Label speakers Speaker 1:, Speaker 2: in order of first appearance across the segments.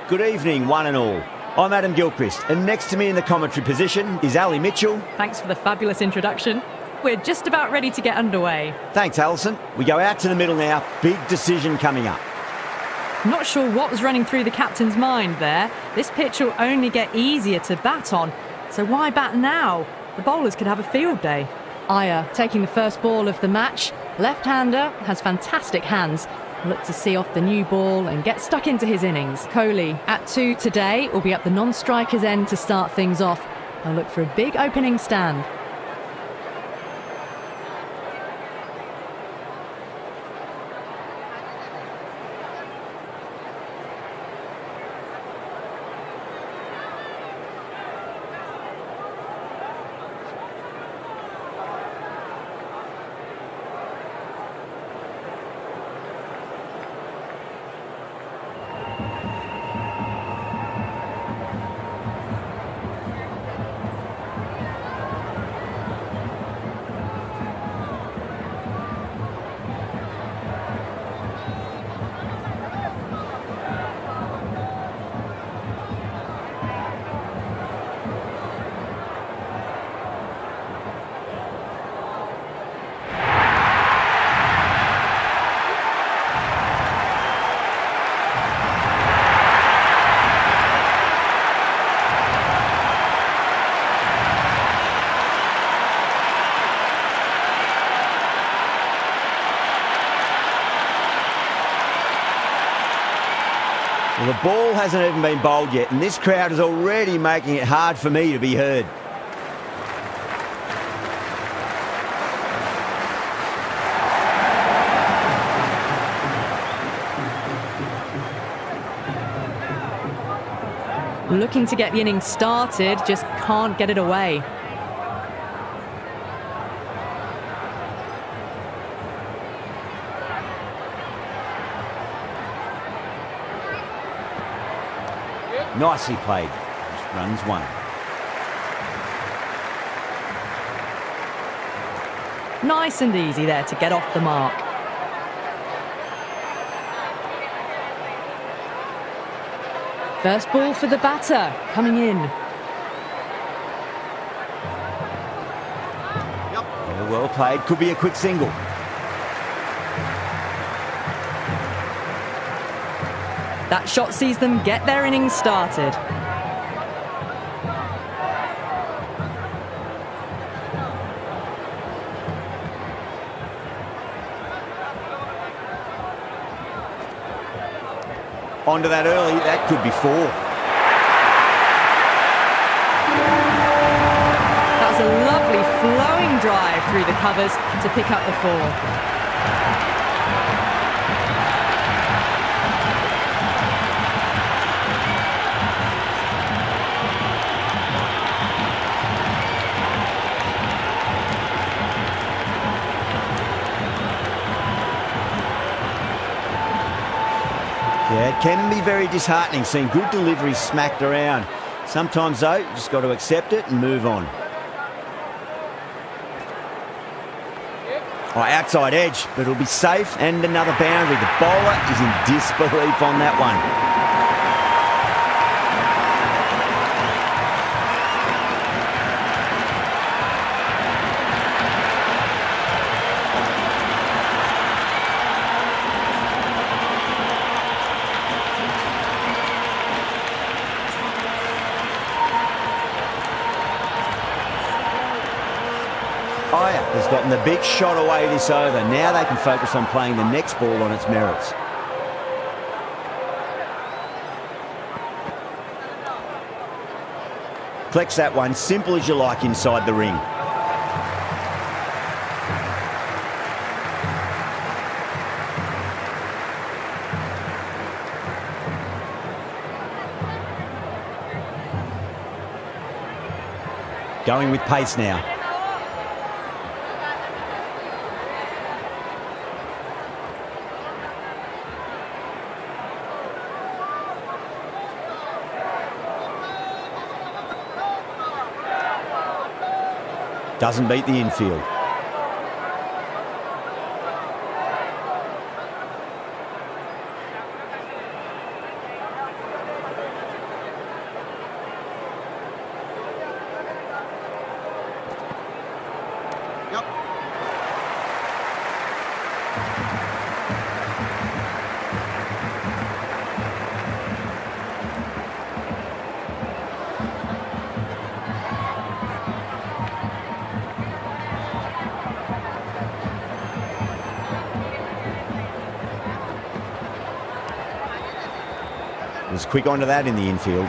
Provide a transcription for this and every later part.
Speaker 1: Good evening, one and all. I'm Adam Gilchrist, and next to me in the commentary position is Ali Mitchell.
Speaker 2: Thanks for the fabulous introduction. We're just about ready to get underway.
Speaker 1: Thanks, Alison. We go out to the middle now. Big decision coming up.
Speaker 2: Not sure what was running through the captain's mind there. This pitch will only get easier to bat on. So why bat now? The bowlers could have a field day. Iyer taking the first ball of the match. Left-hander, has fantastic hands. Look to see off the new ball and get stuck into his innings. Kohli at 2 today will be up the non-striker's end to start things off. They'll look for a big opening stand.
Speaker 1: Well, the ball hasn't even been bowled yet, and this crowd is already making it hard for me to be heard.
Speaker 2: Looking to get the innings started, just can't get it away.
Speaker 1: Nicely played. Just runs one.
Speaker 2: Nice and easy there to get off the mark. First ball for the batter, coming in.
Speaker 1: Well played. Could be a quick single.
Speaker 2: That shot sees them get their innings started.
Speaker 1: Onto that early, that could be 4.
Speaker 2: That was a lovely flowing drive through the covers to pick up the 4.
Speaker 1: Yeah, it can be very disheartening seeing good deliveries smacked around. Sometimes, though, you just got to accept it and move on. Oh, outside edge, but it'll be safe and another boundary. The bowler is in disbelief on that one. Iyer has gotten the big shot away this over. Now they can focus on playing the next ball on its merits. Collects that one, simple as you like, inside the ring. Going with pace now. Doesn't beat the infield. Was quick onto that in the infield.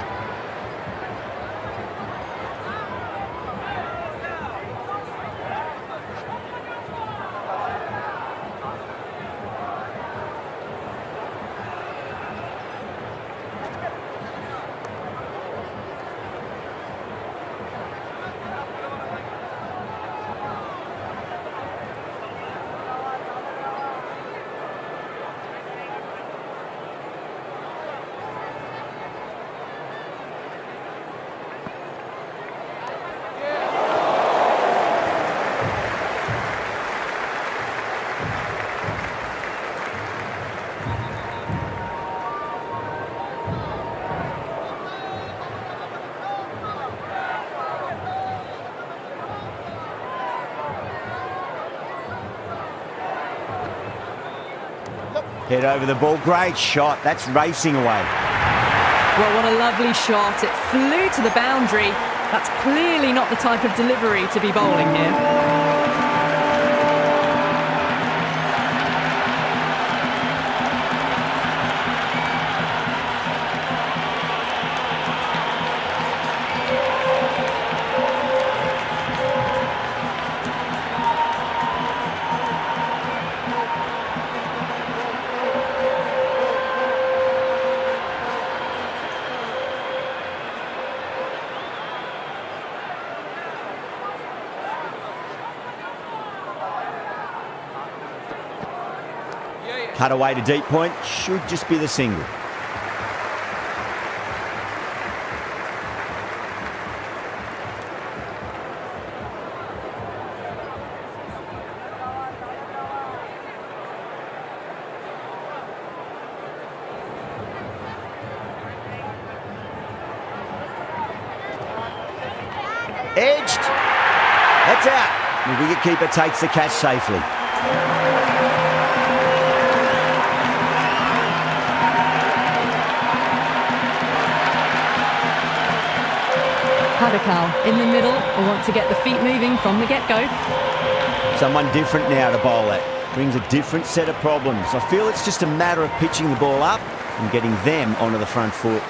Speaker 1: Head over the ball, great shot. That's racing away.
Speaker 2: Well, what a lovely shot. It flew to the boundary. That's clearly not the type of delivery to be bowling here.
Speaker 1: Cut away to deep point, should just be the single. Edged. That's out. The wicketkeeper takes the catch safely.
Speaker 2: Padakal in the middle will want to get the feet moving from the get-go.
Speaker 1: Someone different now to bowl at. Brings a different set of problems. I feel it's just a matter of pitching the ball up and getting them onto the front foot.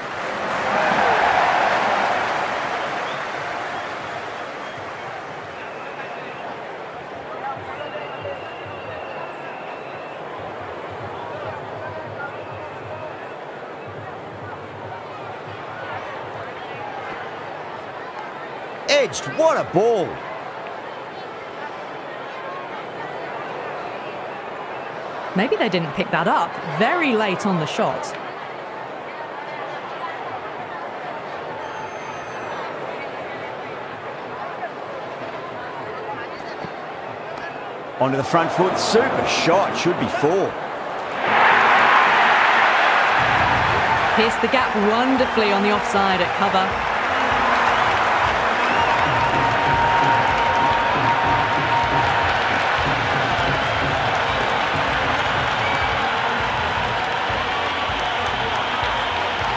Speaker 1: Edged, what a ball.
Speaker 2: Maybe they didn't pick that up very late on the shot.
Speaker 1: Onto the front foot, super shot, should be 4.
Speaker 2: Pierced the gap wonderfully on the offside at cover.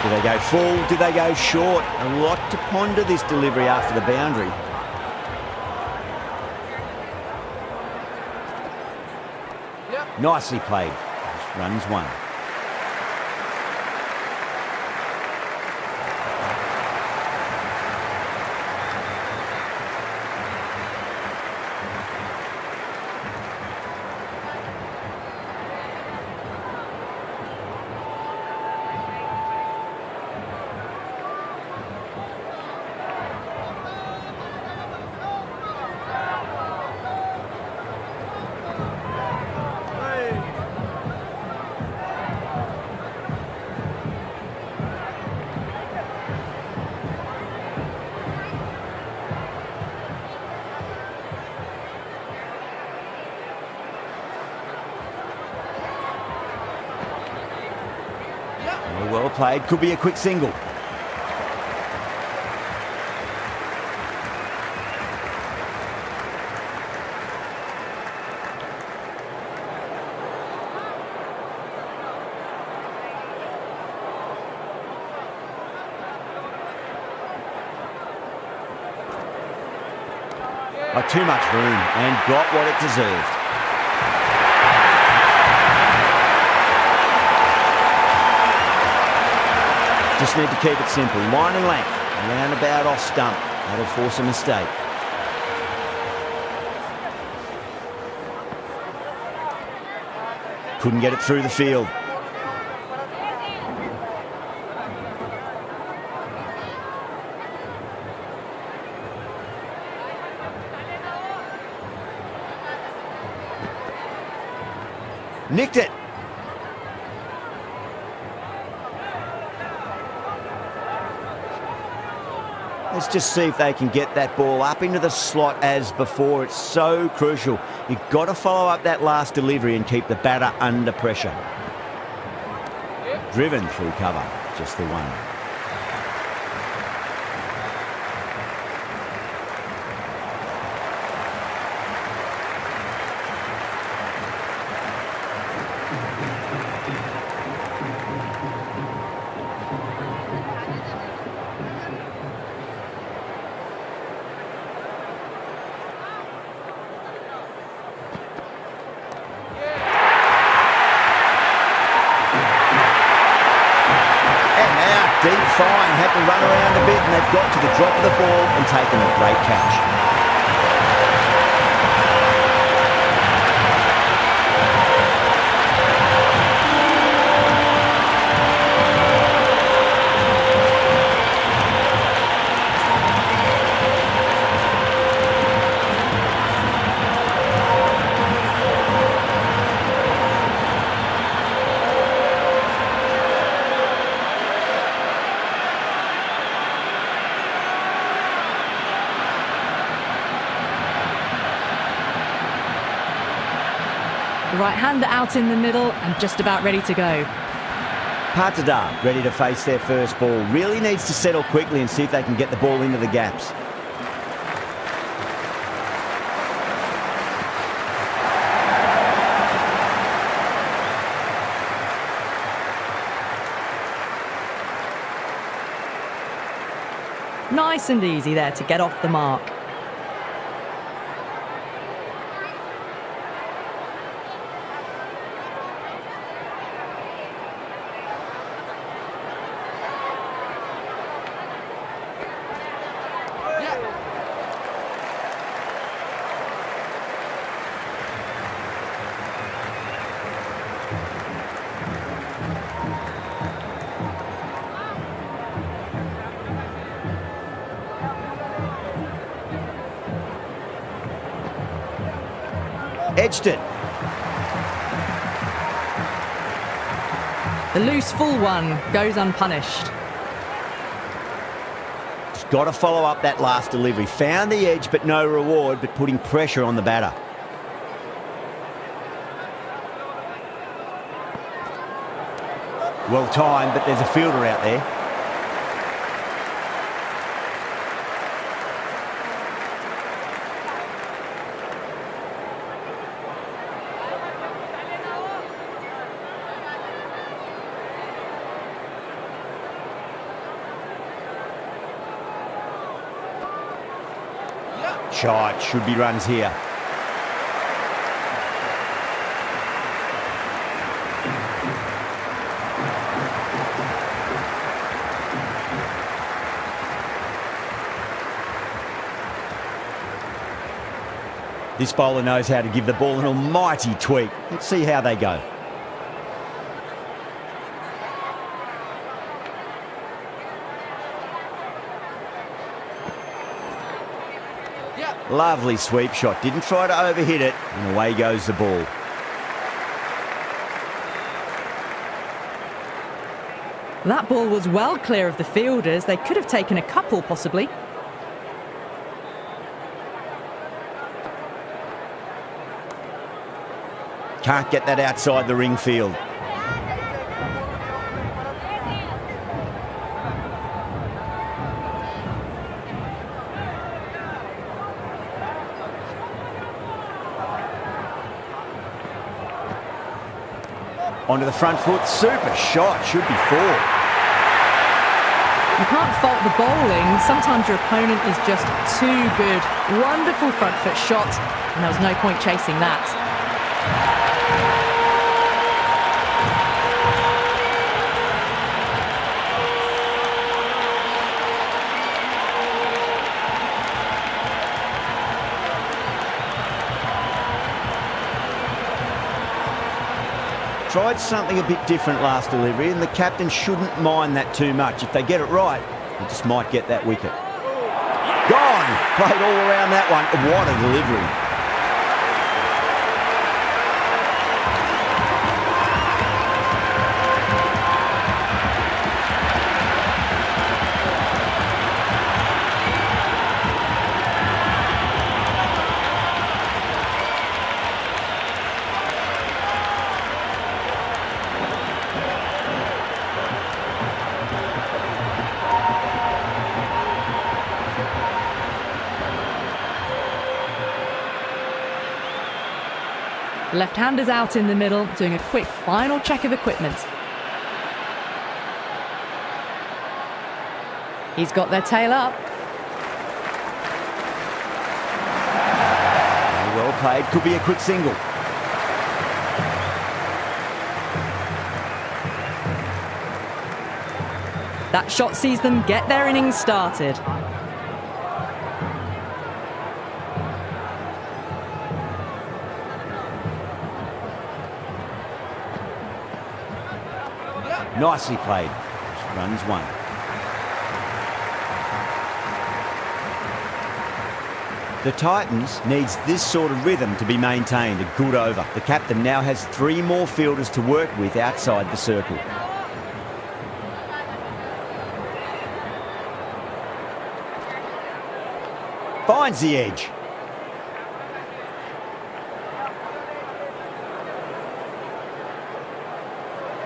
Speaker 1: Do they go full? Do they go short? A lot to ponder this delivery after the boundary. Nicely played. Runs 1. Well played, could be a quick single. Too much room and got what it deserved. Just need to keep it simple. Line and length. Roundabout off stump. That'll force a mistake. Couldn't get it through the field. Nicked it. Let's just see if they can get that ball up into the slot as before. It's so crucial. You've got to follow up that last delivery and keep the batter under pressure. Driven through cover, just the one. Deep fine, had to run around a bit and they've got to the drop of the ball and taken a great catch.
Speaker 2: The right-hander out in the middle and just about ready to go.
Speaker 1: Patada ready to face their first ball. Really needs to settle quickly and see if they can get the ball into the gaps.
Speaker 2: Nice and easy there to get off the mark.
Speaker 1: Edged it.
Speaker 2: The loose full one goes unpunished.
Speaker 1: Just got to follow up that last delivery. Found the edge but no reward, but putting pressure on the batter. Well timed, but there's a fielder out there. Shot, should be runs here. This bowler knows how to give the ball an almighty tweak. Let's see how they go. Lovely sweep shot. Didn't try to overhit it, and away goes the ball.
Speaker 2: That ball was well clear of the fielders. They could have taken a couple, possibly.
Speaker 1: Can't get that outside the ring field. Onto the front foot, super shot, should be four.
Speaker 2: You can't fault the bowling. Sometimes your opponent is just too good. Wonderful front foot shot, and there was no point chasing that.
Speaker 1: Tried something a bit different last delivery, and the captain shouldn't mind that too much. If they get it right, they just might get that wicket. Gone! Played all around that one. What a delivery.
Speaker 2: The left-hander's out in the middle, doing a quick final check of equipment. He's got their tail up.
Speaker 1: Well played. Could be a quick single.
Speaker 2: That shot sees them get their innings started.
Speaker 1: Nicely played. Runs one. The Titans needs this sort of rhythm to be maintained. A good over. The captain now has 3 more fielders to work with outside the circle. Finds the edge.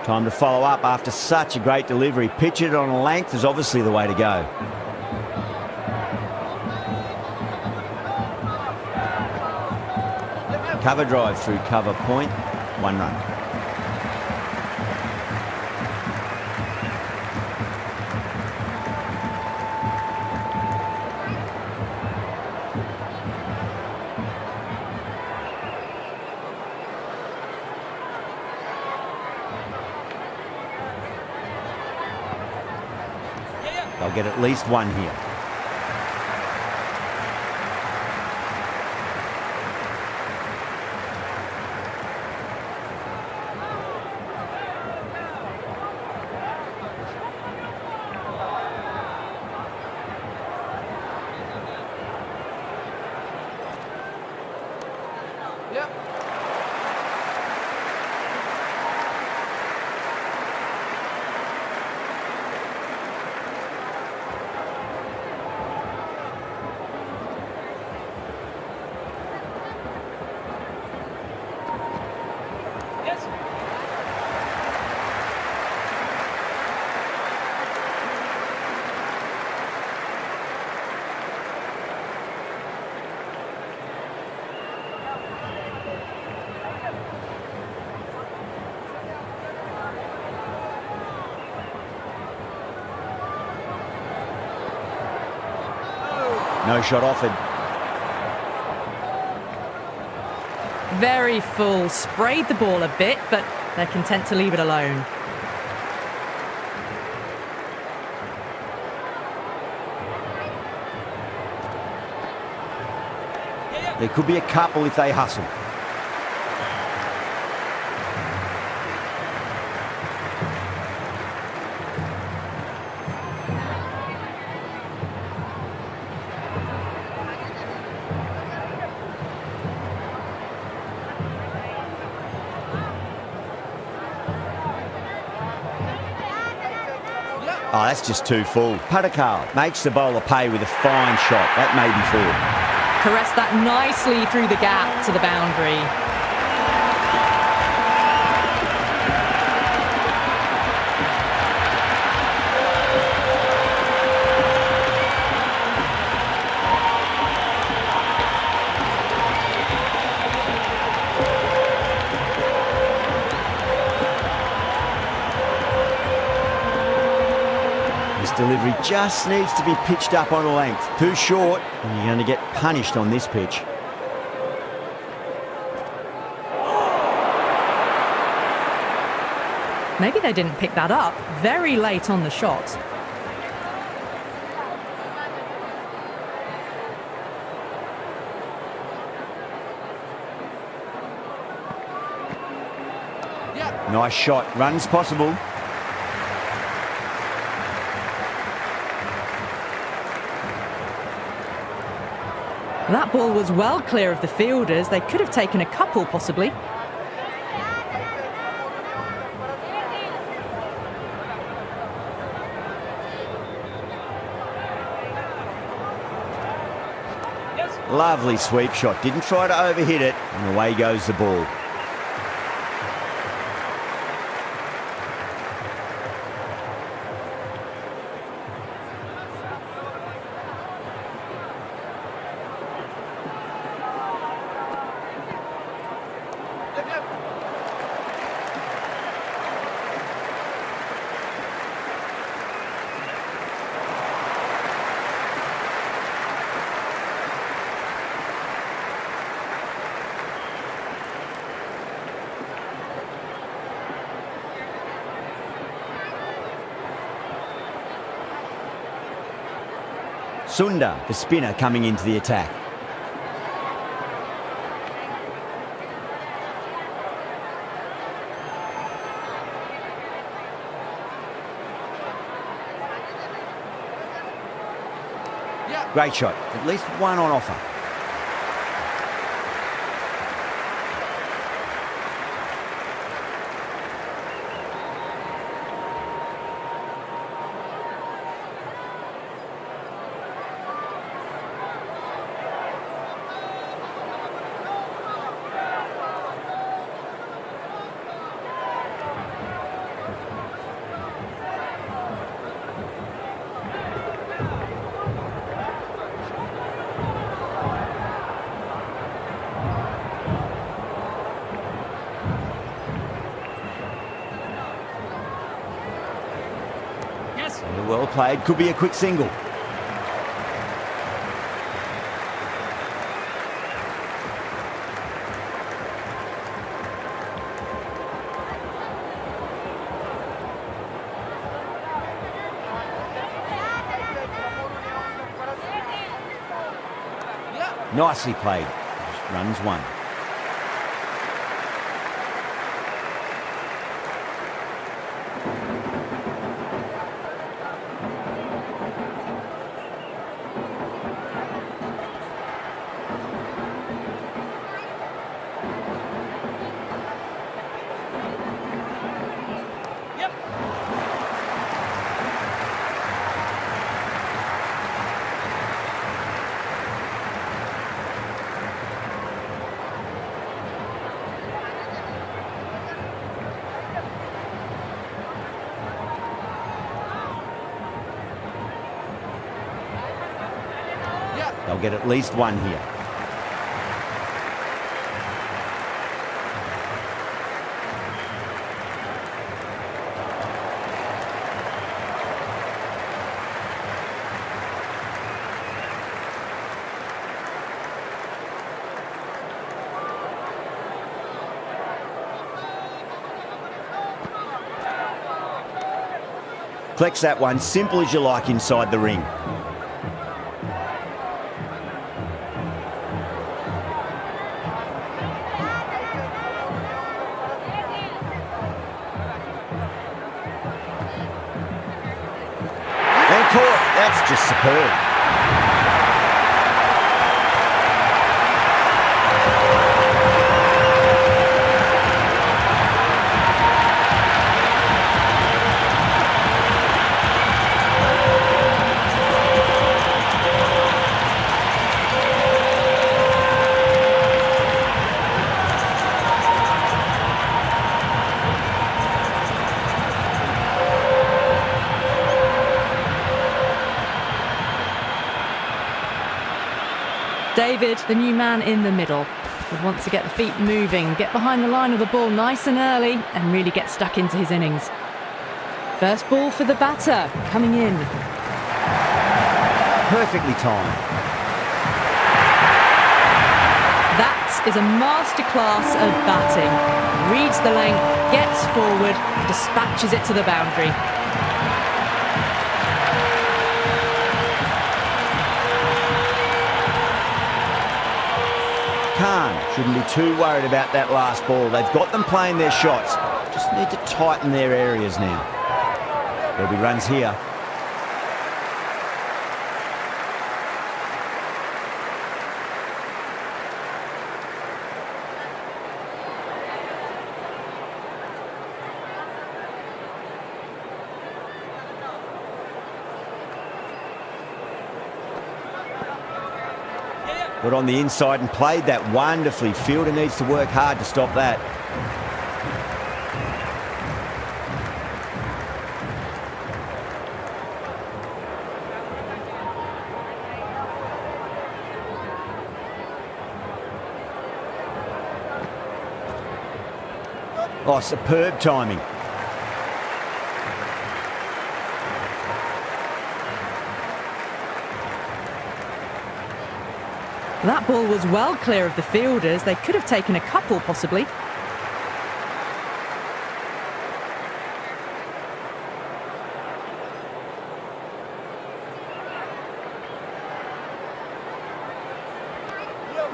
Speaker 1: Time to follow up after such a great delivery. Pitch it on a length is obviously the way to go. Cover drive through cover point. 1 run. They'll get at least 1 here. No shot offered.
Speaker 2: Very full. Sprayed the ball a bit, but they're content to leave it alone.
Speaker 1: There could be a couple if they hustle. Oh, that's just too full. Padakal makes the bowler pay with a fine shot. That may be full.
Speaker 2: Caressed that nicely through the gap to the boundary.
Speaker 1: Delivery just needs to be pitched up on a length. Too short, and you're going to get punished on this pitch.
Speaker 2: Maybe they didn't pick that up very late on the shot.
Speaker 1: Nice shot. Runs possible.
Speaker 2: That ball was well clear of the fielders. They could have taken a couple, possibly.
Speaker 1: Lovely sweep shot. Didn't try to overhit it. And away goes the ball. Sunda, the spinner, coming into the attack. Great shot. At least one on offer. Well played, could be a quick single. Nicely played. Just runs one. They'll get at least one here. Flex that one, simple as you like inside the ring. And caught. That's just superb.
Speaker 2: David, the new man in the middle, would want to get the feet moving, get behind the line of the ball nice and early and really get stuck into his innings. First ball for the batter, coming in.
Speaker 1: Perfectly timed.
Speaker 2: That is a masterclass of batting. Reads the length, gets forward, dispatches it to the boundary. Khan shouldn't be too worried about that last ball. They've got them playing their shots.
Speaker 1: Just need to tighten their areas now. There'll be runs here. Got on the inside and played that wonderfully. Fielder needs to work hard to stop that. Oh, superb timing.
Speaker 2: That ball was well clear of the fielders. They could have taken a couple, possibly.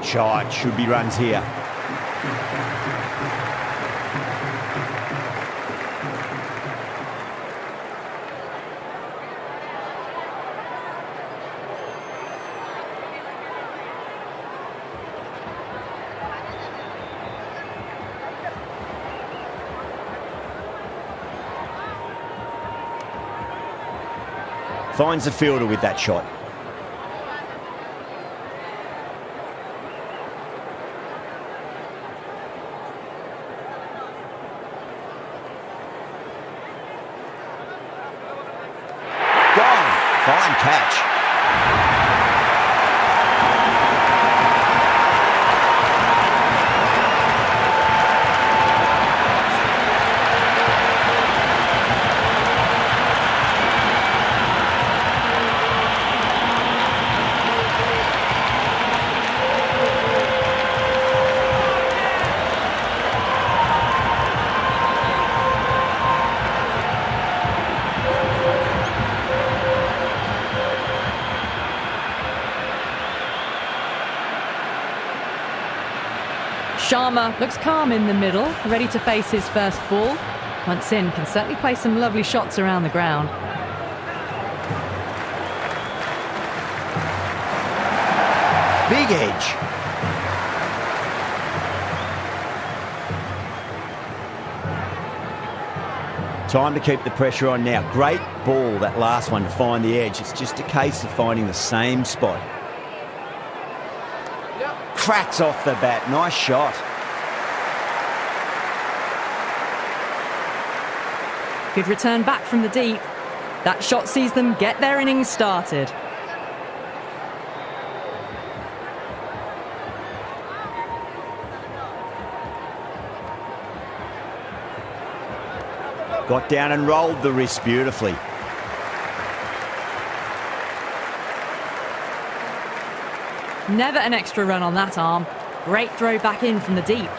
Speaker 1: Shot, should be runs here. Finds the fielder with that shot. Gone. Fine catch.
Speaker 2: Sharma looks calm in the middle, ready to face his first ball. Once in, can certainly play some lovely shots around the ground.
Speaker 1: Big edge. Time to keep the pressure on now. Great ball, that last one, to find the edge. It's just a case of finding the same spot. Cracks off the bat. Nice shot.
Speaker 2: Good return back from the deep. That shot sees them get their innings started.
Speaker 1: Got down and rolled the wrist beautifully.
Speaker 2: Never an extra run on that arm. Great throw back in from the deep.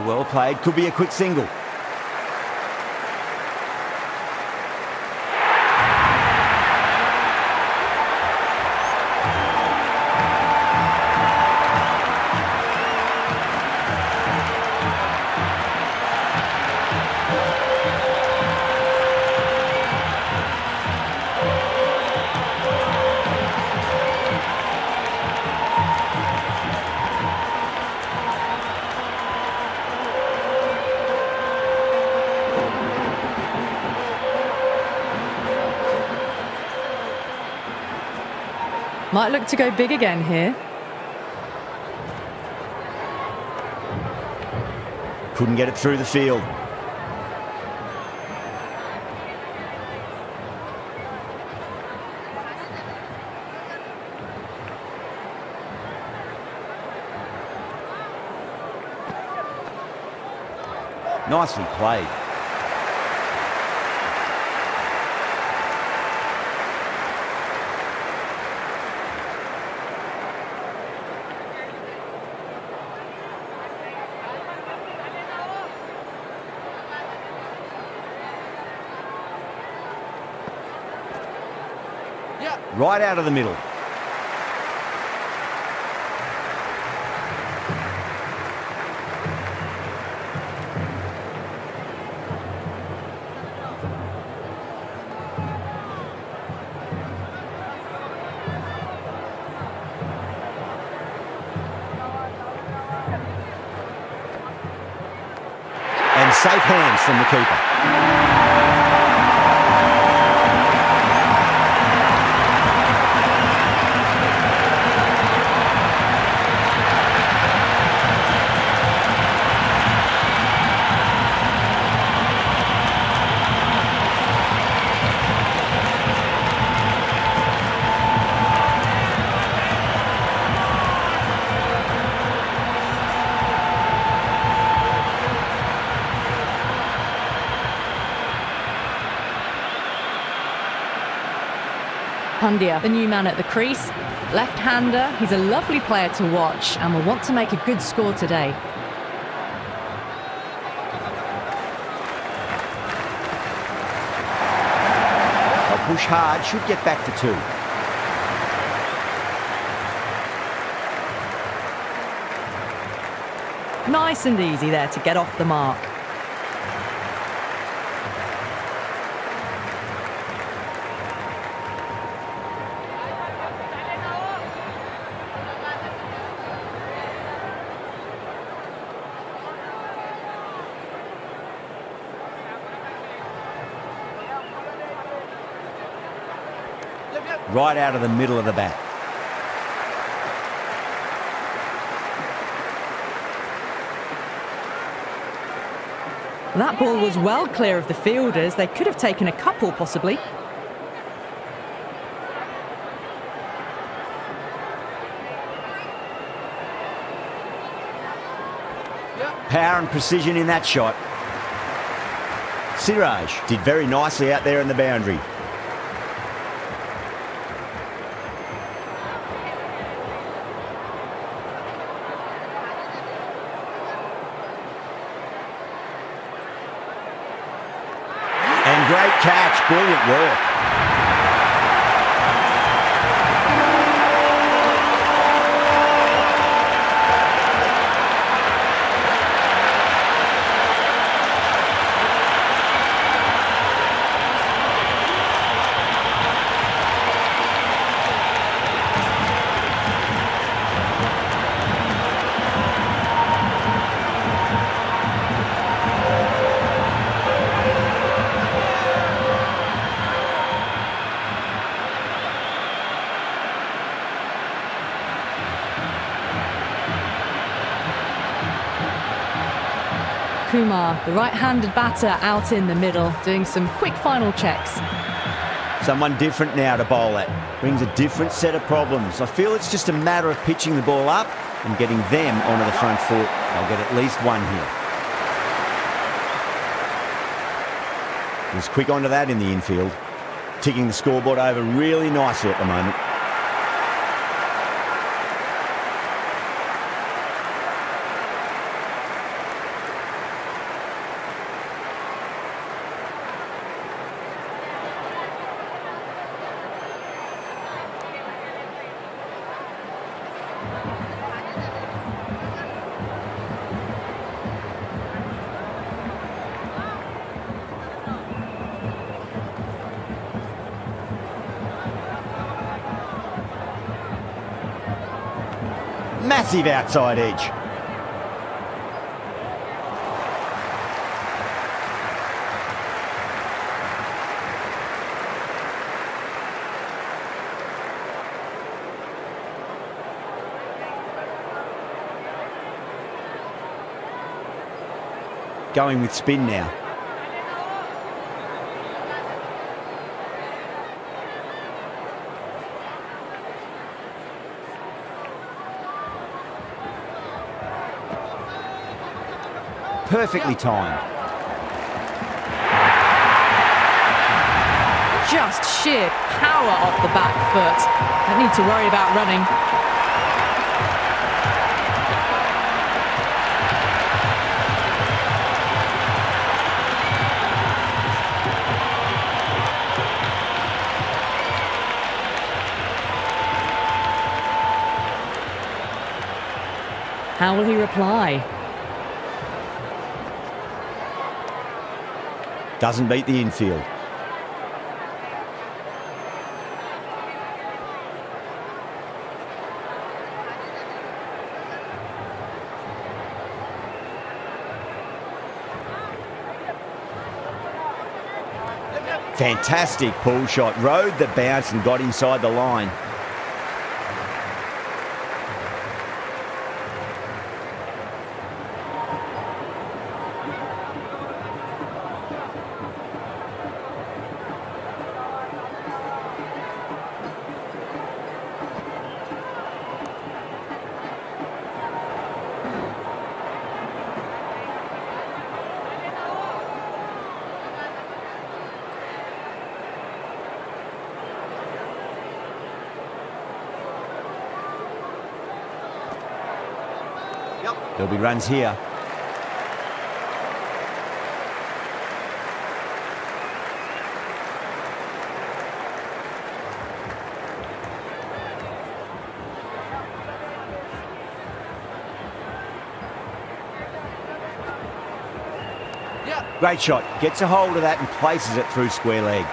Speaker 1: Well played. Could be a quick single.
Speaker 2: Might look to go big again here.
Speaker 1: Couldn't get it through the field. Nicely played. Right out of the middle. And safe hands from the keeper.
Speaker 2: Pandya, the new man at the crease. Left-hander, he's a lovely player to watch and will want to make a good score today.
Speaker 1: They'll push hard, should get back for 2.
Speaker 2: Nice and easy there to get off the mark.
Speaker 1: Right out of the middle of the bat.
Speaker 2: That ball was well clear of the fielders. They could have taken a couple, possibly.
Speaker 1: Power and precision in that shot. Siraj did very nicely out there in the boundary. And great catch, brilliant work.
Speaker 2: Kumar, the right-handed batter, out in the middle, doing some quick final checks.
Speaker 1: Someone different now to bowl at. Brings a different set of problems. I feel it's just a matter of pitching the ball up and getting them onto the front foot. They'll get at least 1 here. He's quick onto that in the infield. Ticking the scoreboard over really nicely at the moment. Massive outside edge. Going with spin now. Perfectly timed.
Speaker 2: Just sheer power off the back foot. Don't need to worry about running. How will he reply?
Speaker 1: Doesn't beat the infield. Fantastic pull shot. Rode the bounce and got inside the line. There'll be runs here. Great shot. Gets a hold of that and places it through square leg.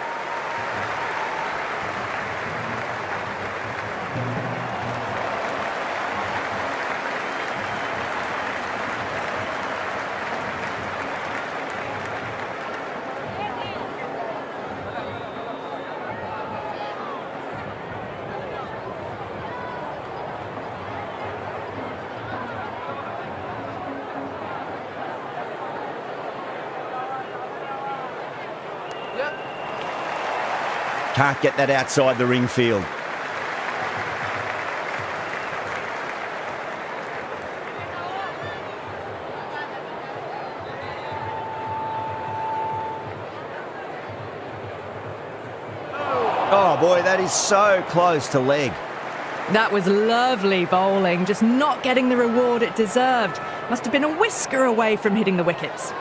Speaker 1: Can't get that outside the ring field. Oh boy, that is so close to leg.
Speaker 2: That was lovely bowling, just not getting the reward it deserved. Must have been a whisker away from hitting the wickets.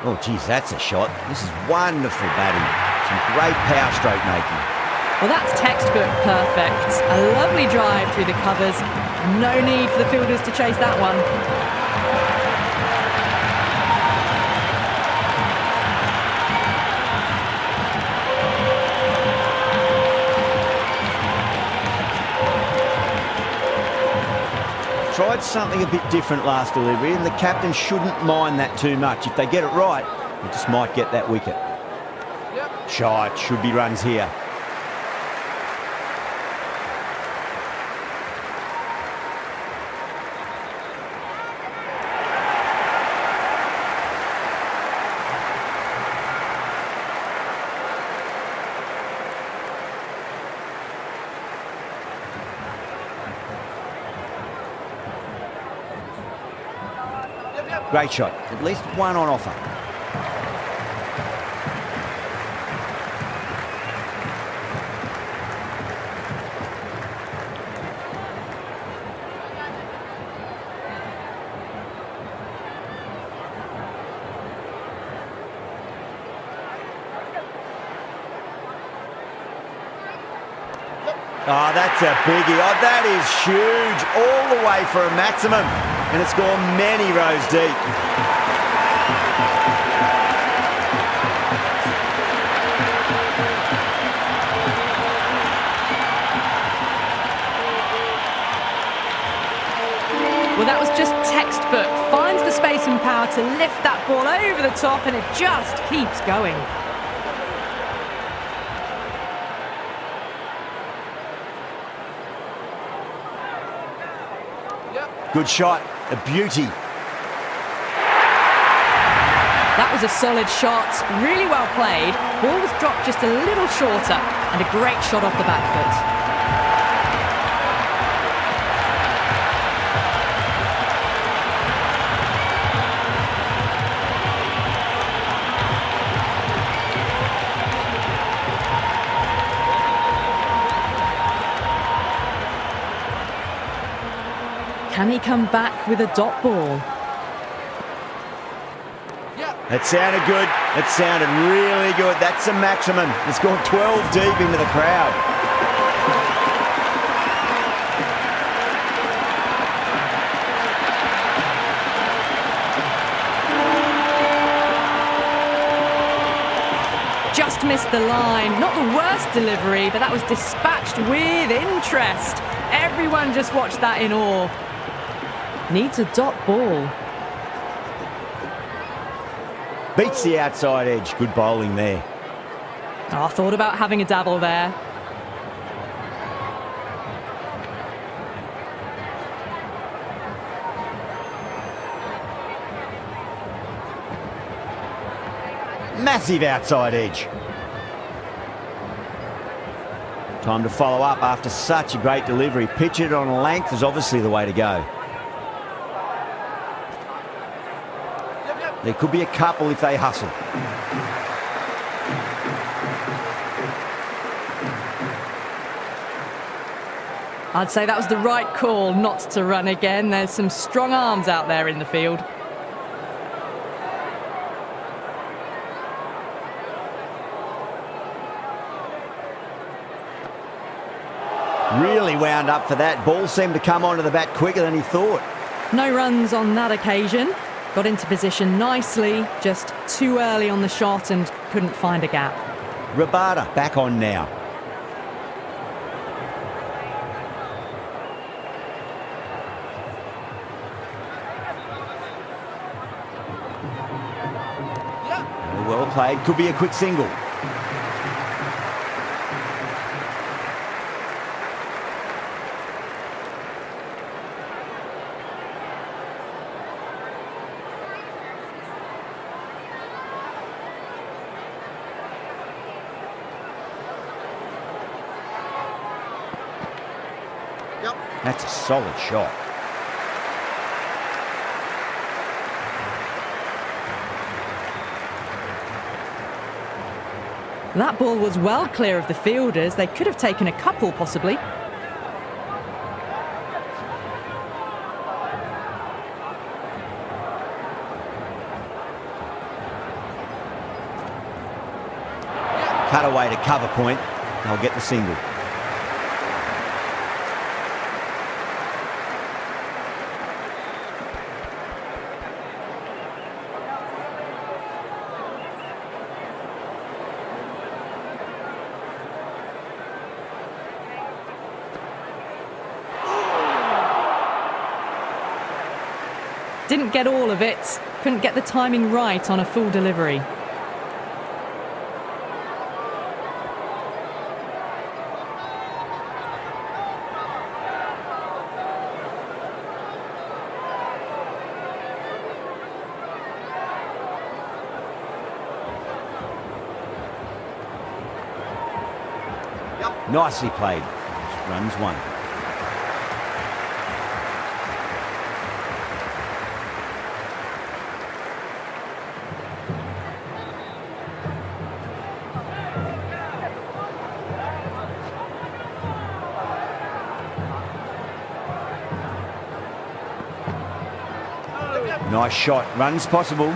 Speaker 1: Oh, geez, that's a shot. This is wonderful batting. Some great power stroke making.
Speaker 2: Well, that's textbook perfect. A lovely drive through the covers. No need for the fielders to chase that one.
Speaker 1: Tried something a bit different last delivery, and the captain shouldn't mind that too much. If they get it right, they just might get that wicket. Shot, should be runs here. Great shot. At least one on offer. Oh, that's a biggie. Oh, that is huge. All the way for a maximum. And it's gone many rows deep.
Speaker 2: Well, that was just textbook. Finds the space and power to lift that ball over the top, and it just keeps going.
Speaker 1: Good shot, a beauty.
Speaker 2: That was a solid shot, really well played. Ball was dropped just a little shorter, and a great shot off the back foot. Can he come back with a dot ball?
Speaker 1: That sounded good. It sounded really good. That's a maximum. It's gone 12 deep into the crowd.
Speaker 2: missed the line. Not the worst delivery, but that was dispatched with interest. Everyone just watched that in awe. Needs a dot ball.
Speaker 1: Beats the outside edge. Good bowling there.
Speaker 2: Oh, I thought about having a dabble there.
Speaker 1: Massive outside edge. Time to follow up after such a great delivery. Pitch it on a length is obviously the way to go. There could be a couple if they hustle.
Speaker 2: I'd say that was the right call not to run again. There's some strong arms out there in the field.
Speaker 1: Really wound up for that. Ball seemed to come onto the bat quicker than he thought.
Speaker 2: No runs on that occasion. Got into position nicely, just too early on the shot and couldn't find a gap.
Speaker 1: Rabada back on now. Well played. Could be a quick single. That's a solid shot.
Speaker 2: That ball was well clear of the fielders. They could have taken a couple, possibly.
Speaker 1: Cut away to cover point. They'll get the single.
Speaker 2: Didn't get all of it. Couldn't get the timing right on a full delivery.
Speaker 1: Nicely played. Runs one. Nice shot. Runs possible.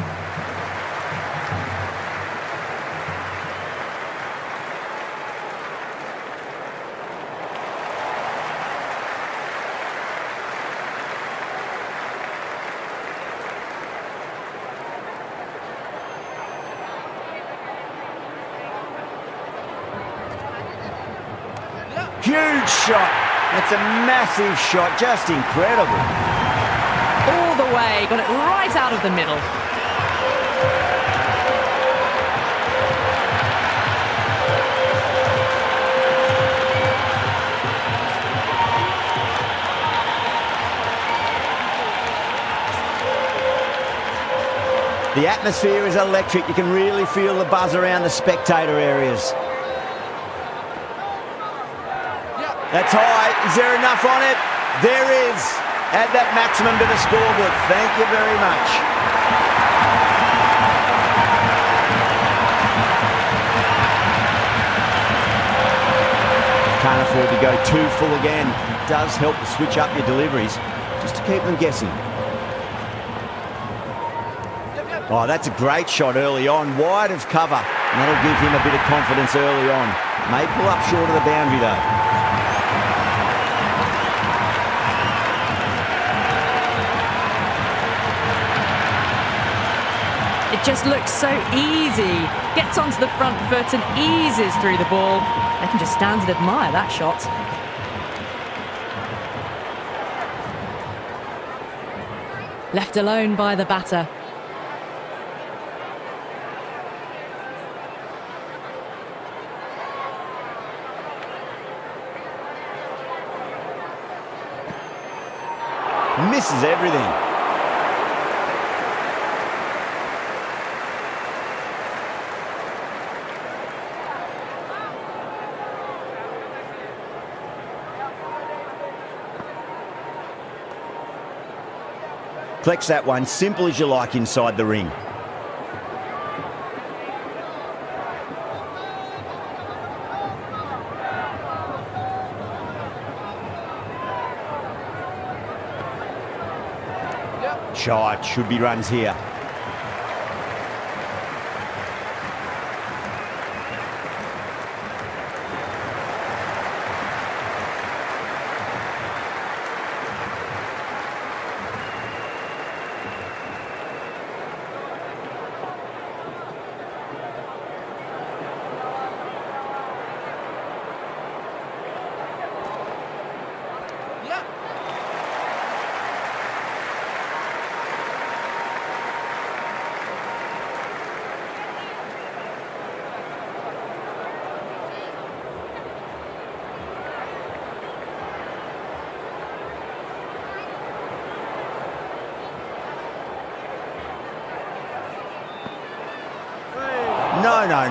Speaker 1: Huge shot. That's a massive shot. Just incredible.
Speaker 2: All the way. Got it right out of the middle.
Speaker 1: The atmosphere is electric. You can really feel the buzz around the spectator areas. That's high. Is there enough on it? There is. Add that maximum to the scoreboard. Thank you very much. Can't afford to go too full again. It does help to switch up your deliveries, just to keep them guessing. Oh, that's a great shot early on, wide of cover. And that'll give him a bit of confidence early on. May pull up short of the boundary though.
Speaker 2: It just looks so easy. Gets onto the front foot and eases through the ball. They can just stand and admire that shot. Left alone by the batter.
Speaker 1: Misses everything. Collects that one, simple as you like inside the ring. Shot, should be runs here.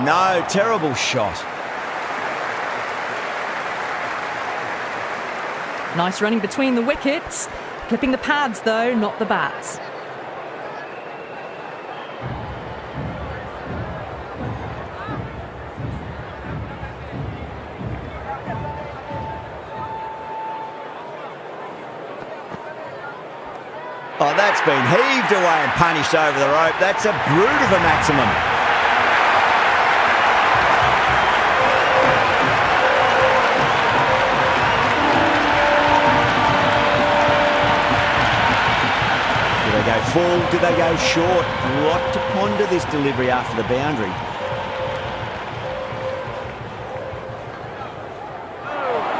Speaker 1: No, terrible shot.
Speaker 2: Nice running between the wickets. Clipping the pads though, not the bats.
Speaker 1: Oh, that's been heaved away and punished over the rope. That's a brute of a maximum. Do they go full? Do they go short? A lot to ponder this delivery after the boundary.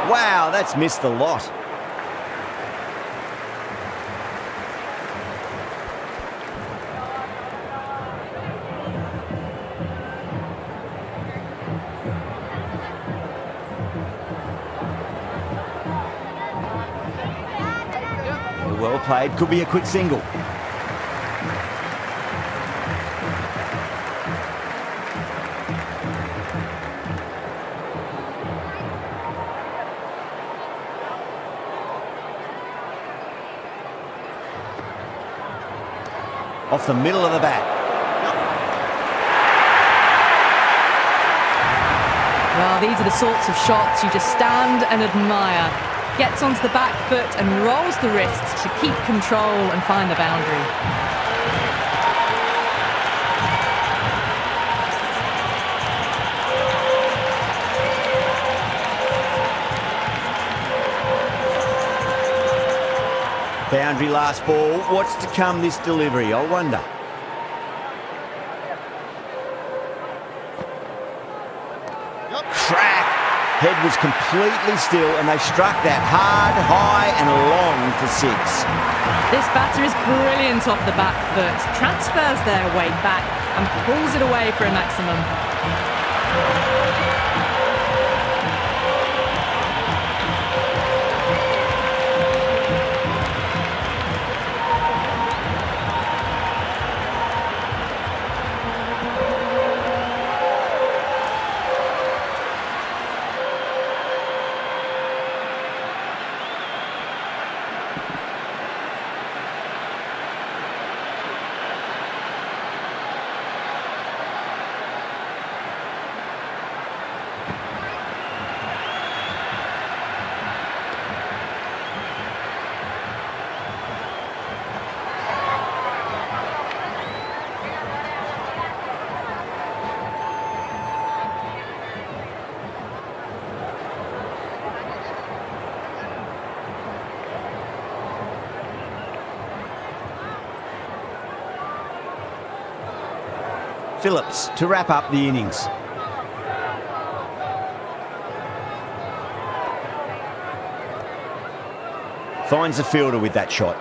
Speaker 1: Wow, that's missed the lot. Well played, could be a quick single. Off the middle of the bat.
Speaker 2: Well, these are the sorts of shots you just stand and admire. Gets onto the back foot and rolls the wrists to keep control and find the boundary.
Speaker 1: Boundary last ball. What's to come this delivery, I wonder. Crack! Head was completely still and they struck that hard, high and long for six.
Speaker 2: This batter is brilliant off the back foot, transfers their weight back and pulls it away for a maximum.
Speaker 1: Phillips to wrap up the innings. Finds the fielder with that shot.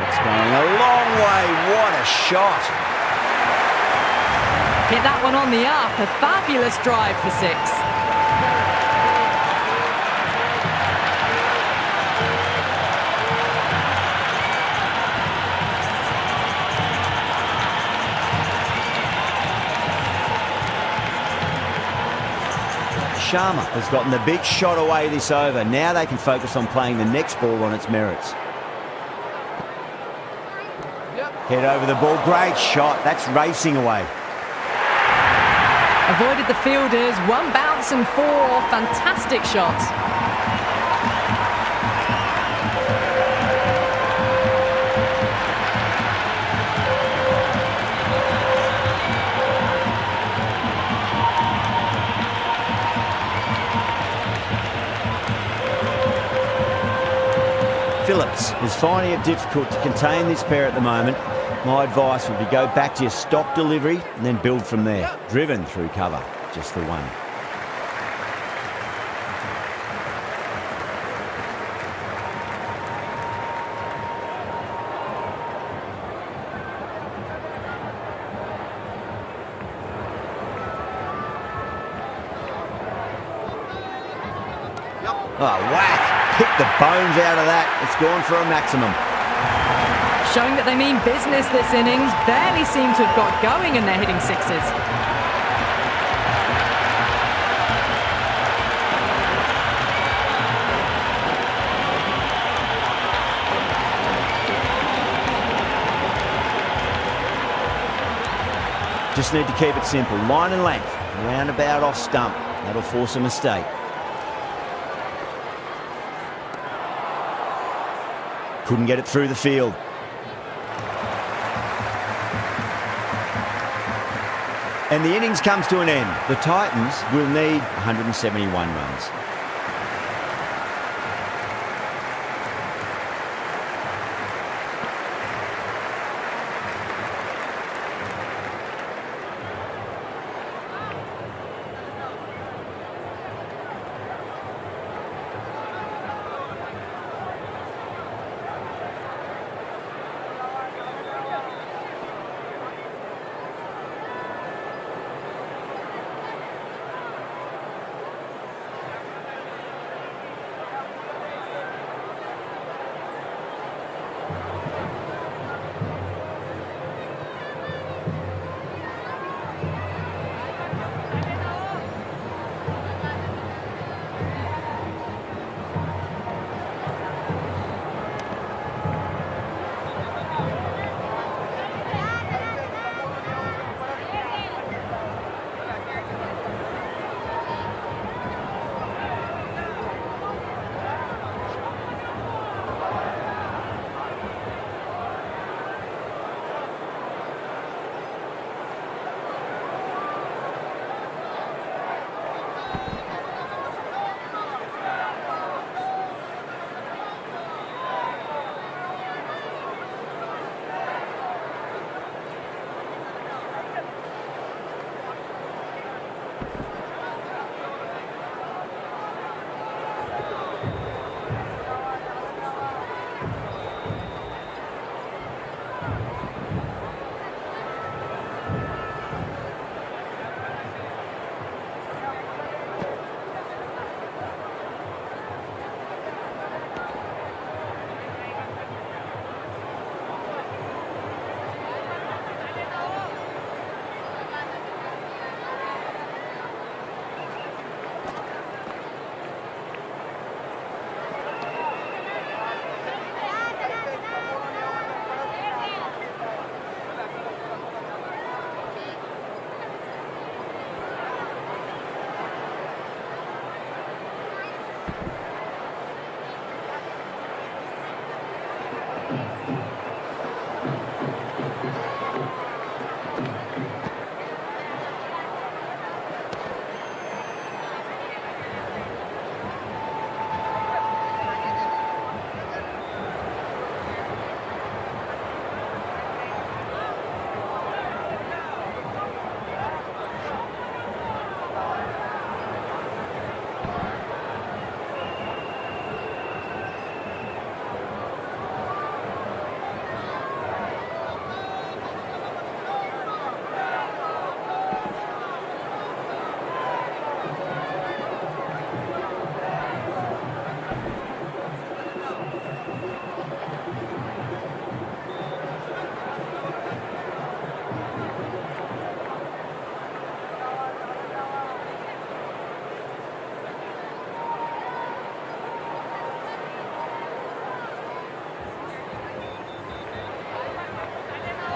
Speaker 1: It's going a long way. What a shot.
Speaker 2: Hit that one on the up. A fabulous drive for 6.
Speaker 1: Sharma has gotten the big shot away this over. Now they can focus on playing the next ball on its merits. Head over the ball. Great shot. That's racing away.
Speaker 2: Avoided the fielders. 1 bounce and 4. Fantastic shots.
Speaker 1: Phillips is finding it difficult to contain this pair at the moment. My advice would be go back to your stock delivery and then build from there. Driven through cover, just the one. Oh, whack! Hit the bones out of that. It's gone for a maximum.
Speaker 2: Showing that they mean business this innings. Barely seem to have got going and they're hitting 6s.
Speaker 1: Just need to keep it simple. Line and length. Roundabout off stump. That'll force a mistake. Couldn't get it through the field. And the innings comes to an end. The Titans will need 171 runs.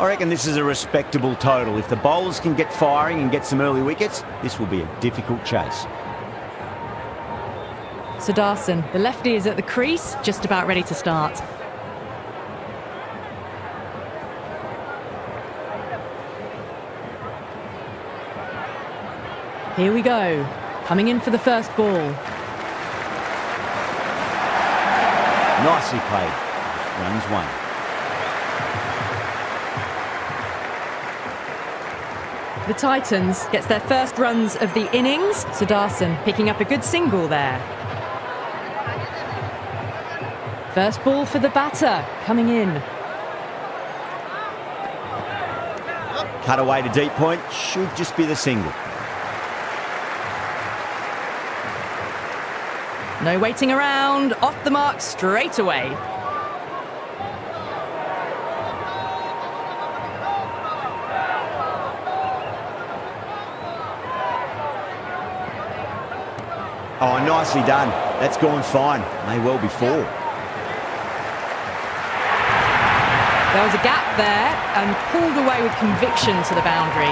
Speaker 1: I reckon this is a respectable total. If the bowlers can get firing and get some early wickets, this will be a difficult chase.
Speaker 2: Sudarshan, the lefty, is at the crease, just about ready to start. Here we go. Coming in for the first ball.
Speaker 1: Nicely played. Runs one.
Speaker 2: The Titans gets their first runs of the innings. Sudarshan picking up a good single there. First ball for the batter, coming in.
Speaker 1: Cut away to deep point. Should just be the single.
Speaker 2: No waiting around, off the mark straight away.
Speaker 1: Oh, nicely done. That's gone fine. May well be four.
Speaker 2: There was a gap there and pulled away with conviction to the boundary.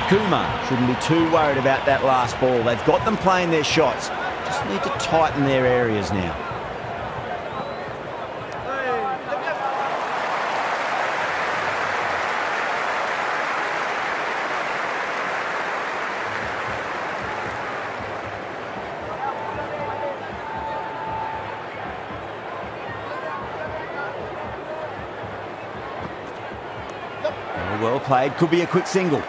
Speaker 1: Kumar shouldn't be too worried about that last ball. They've got them playing their shots. Just need to tighten their areas now. Well played. Could be a quick single.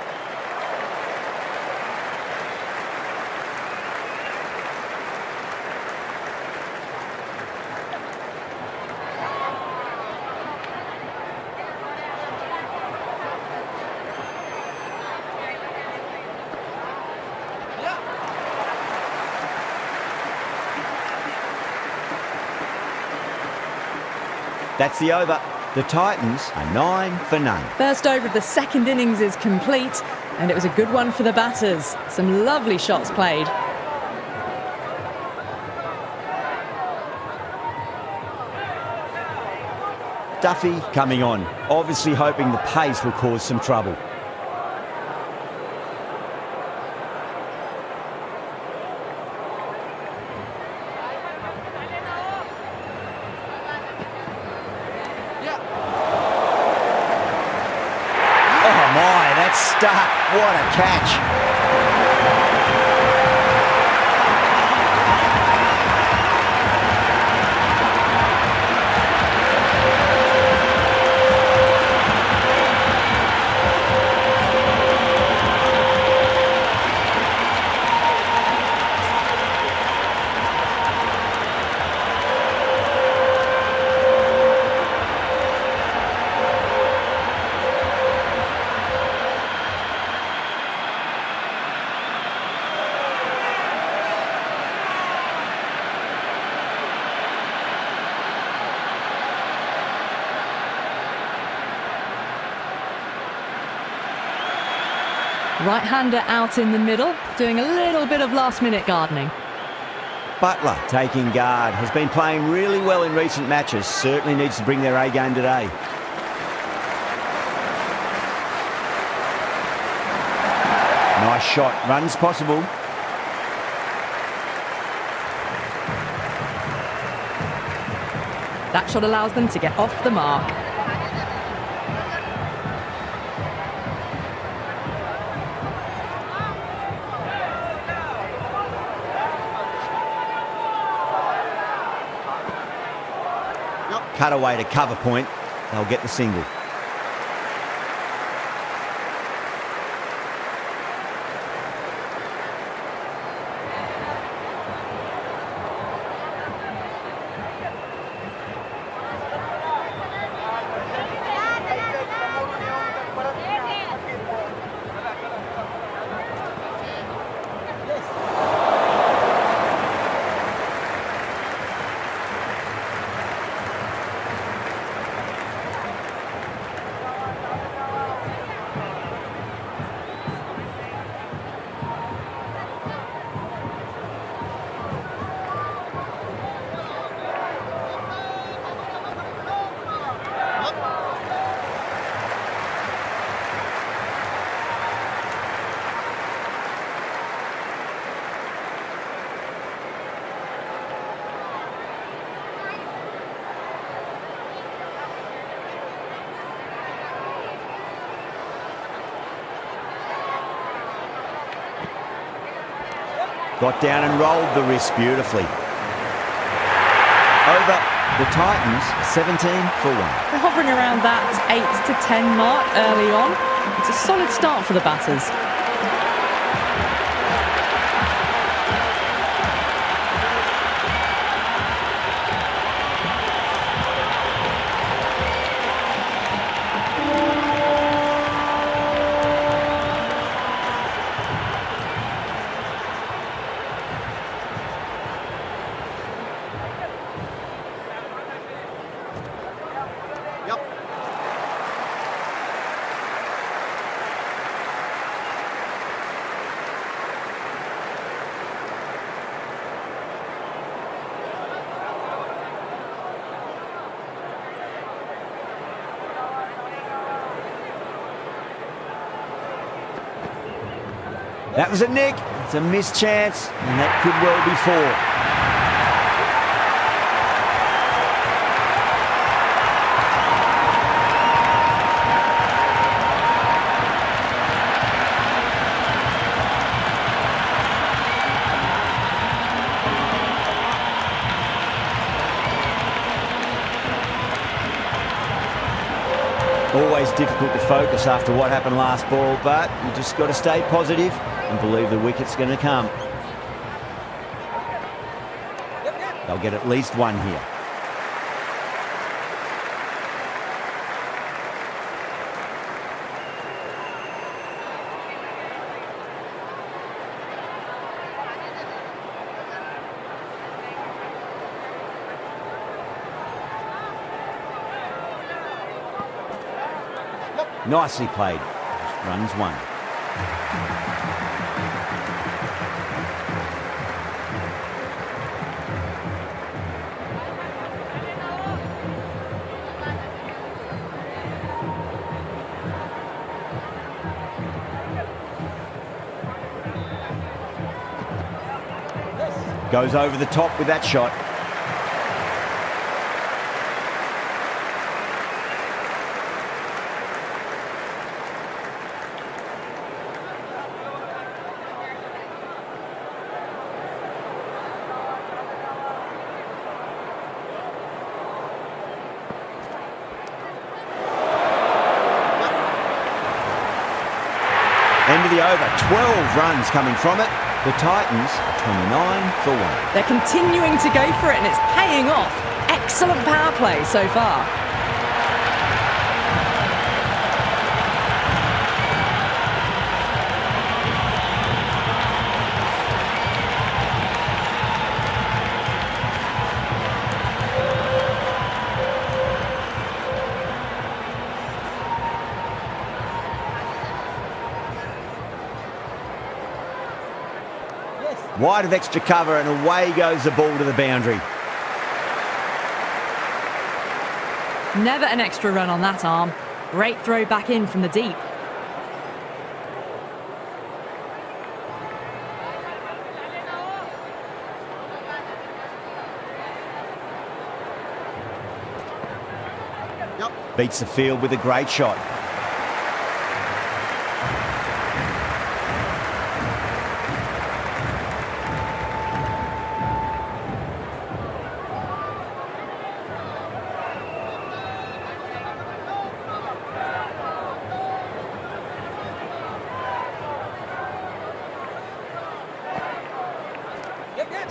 Speaker 1: That's the over. The Titans are 9 for none.
Speaker 2: First over of the second innings is complete, and it was a good one for the batters. Some lovely shots played.
Speaker 1: Duffy coming on, obviously hoping the pace will cause some trouble. Stuck. What a catch.
Speaker 2: Right-hander out in the middle, doing a little bit of last-minute gardening.
Speaker 1: Butler taking guard, has been playing really well in recent matches, certainly needs to bring their A game today. Nice shot, runs possible.
Speaker 2: That shot allows them to get off the mark.
Speaker 1: Cut away to cover point. They'll get the single. Got down and rolled the wrist beautifully. Over the Titans, 17 for 1.
Speaker 2: They're hovering around that 8 to 10 mark early on. It's a solid start for the batters.
Speaker 1: That was a nick. It's a missed chance, and that could well be 4. Always difficult to focus after what happened last ball, but you just got to stay positive and believe the wicket's going to come. They'll get at least one here. Nicely played. Runs 1. Goes over the top with that shot. End of the over, 12 runs coming from it. The Titans, 29 for 1.
Speaker 2: They're continuing to go for it, and it's paying off. Excellent power play so far.
Speaker 1: Wide of extra cover, and away goes the ball to the boundary.
Speaker 2: Never an extra run on that arm. Great throw back in from the deep.
Speaker 1: Beats the field with a great shot.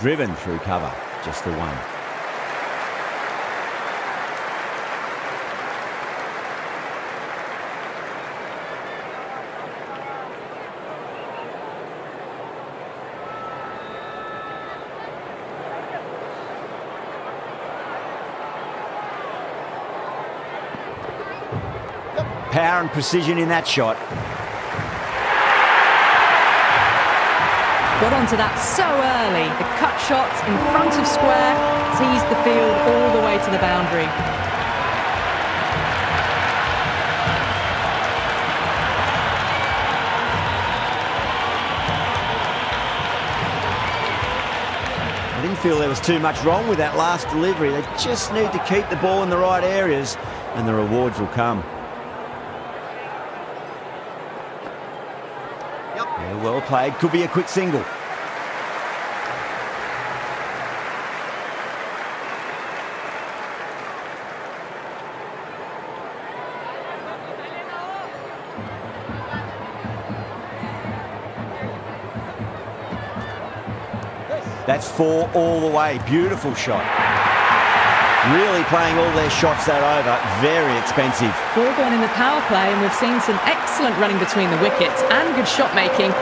Speaker 1: Driven through cover, just the one. Power and precision in that shot.
Speaker 2: Got onto that so early. The cut shot in front of square teased the field all the way to the boundary.
Speaker 1: I didn't feel there was too much wrong with that last delivery. They just need to keep the ball in the right areas, and the rewards will come. Yeah, well played. Could be a quick single. That's 4 all the way. Beautiful shot. Really playing all their shots that over. Very expensive.
Speaker 2: 4 gone in the power play, and we've seen some excellent running between the wickets and good shot making,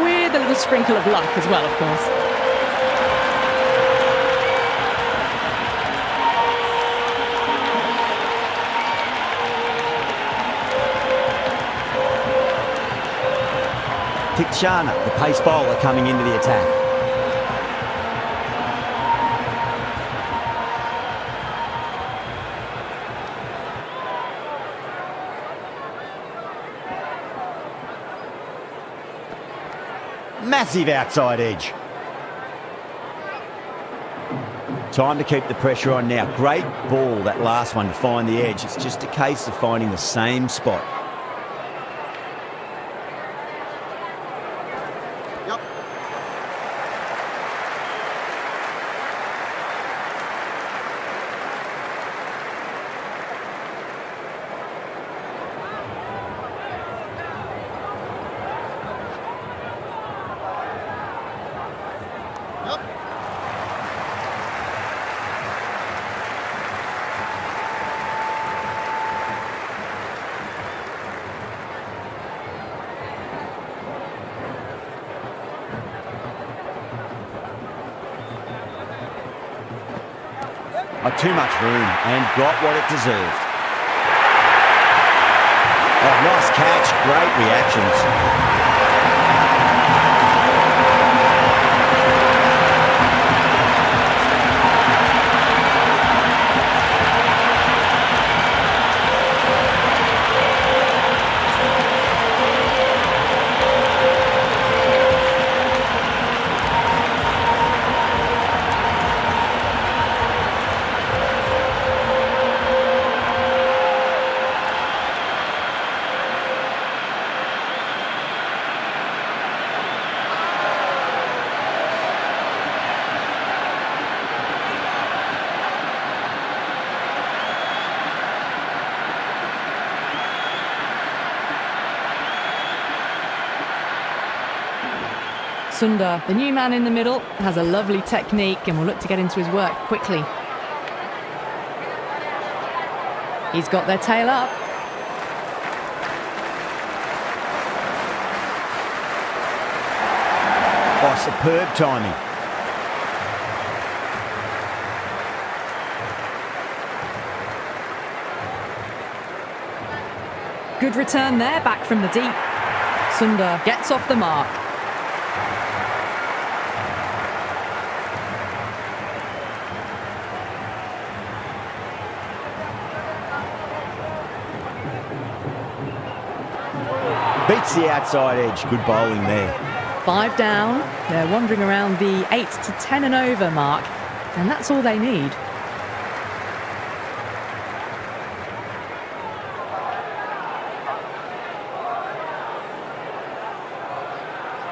Speaker 2: with a little sprinkle of luck as well, of course.
Speaker 1: Tikshana, the pace bowler, coming into the attack. Massive outside edge. Time to keep the pressure on now. Great ball, that last one, to find the edge. It's just a case of finding the same spot. Too much room and got what it deserved. Oh, nice catch. Great reactions.
Speaker 2: Sundar, the new man in the middle, has a lovely technique and will look to get into his work quickly. He's got their tail up.
Speaker 1: Oh, superb timing.
Speaker 2: Good return there, back from the deep. Sundar gets off the mark.
Speaker 1: Beats the outside edge. Good bowling there.
Speaker 2: 5 down. They're wandering around the 8 to 10 and over mark, and that's all they need.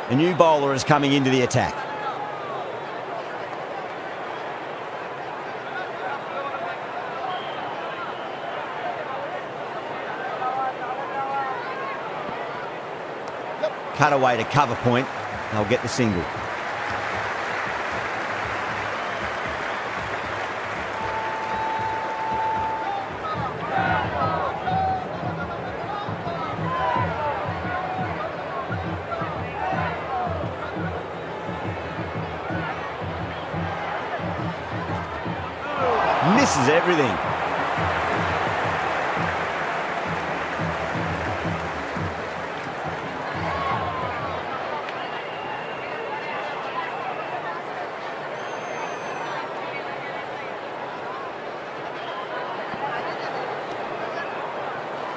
Speaker 1: A new bowler is coming into the attack. Cut away to cover point. They'll get the single. Misses everything.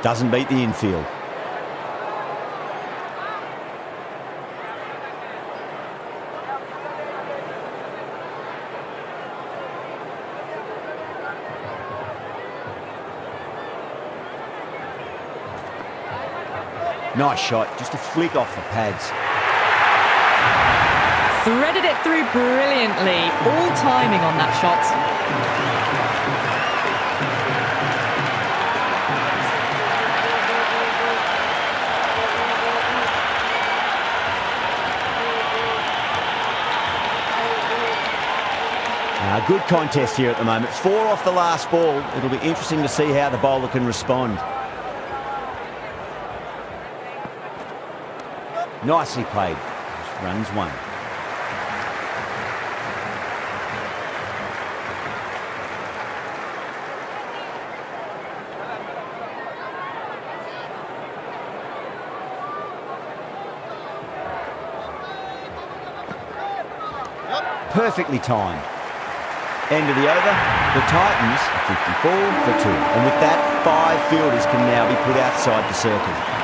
Speaker 1: Doesn't beat the infield. Nice shot, just a flick off the pads.
Speaker 2: Threaded it through brilliantly. All timing on that shot.
Speaker 1: A good contest here at the moment. 4 off the last ball. It'll be interesting to see how the bowler can respond. Nicely played. Runs 1. Perfectly timed. End of the over. The Titans are 54 for 2. And with that, 5 fielders can now be put outside the circle.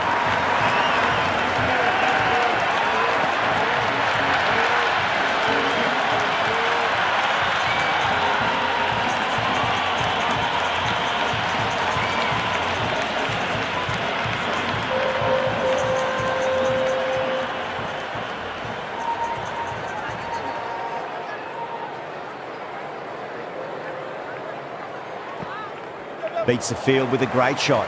Speaker 1: Beats the field with a great shot.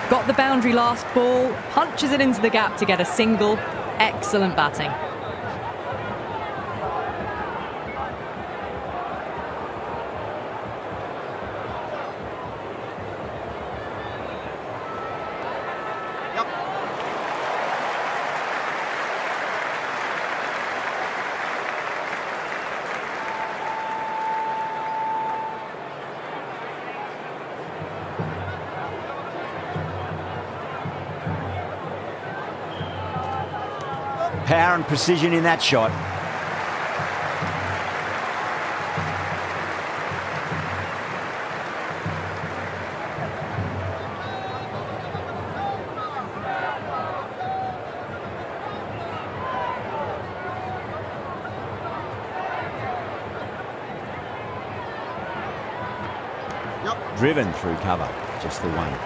Speaker 2: Got the boundary last ball, punches it into the gap to get a single. Excellent batting.
Speaker 1: Power and precision in that shot. Driven through cover, just the one.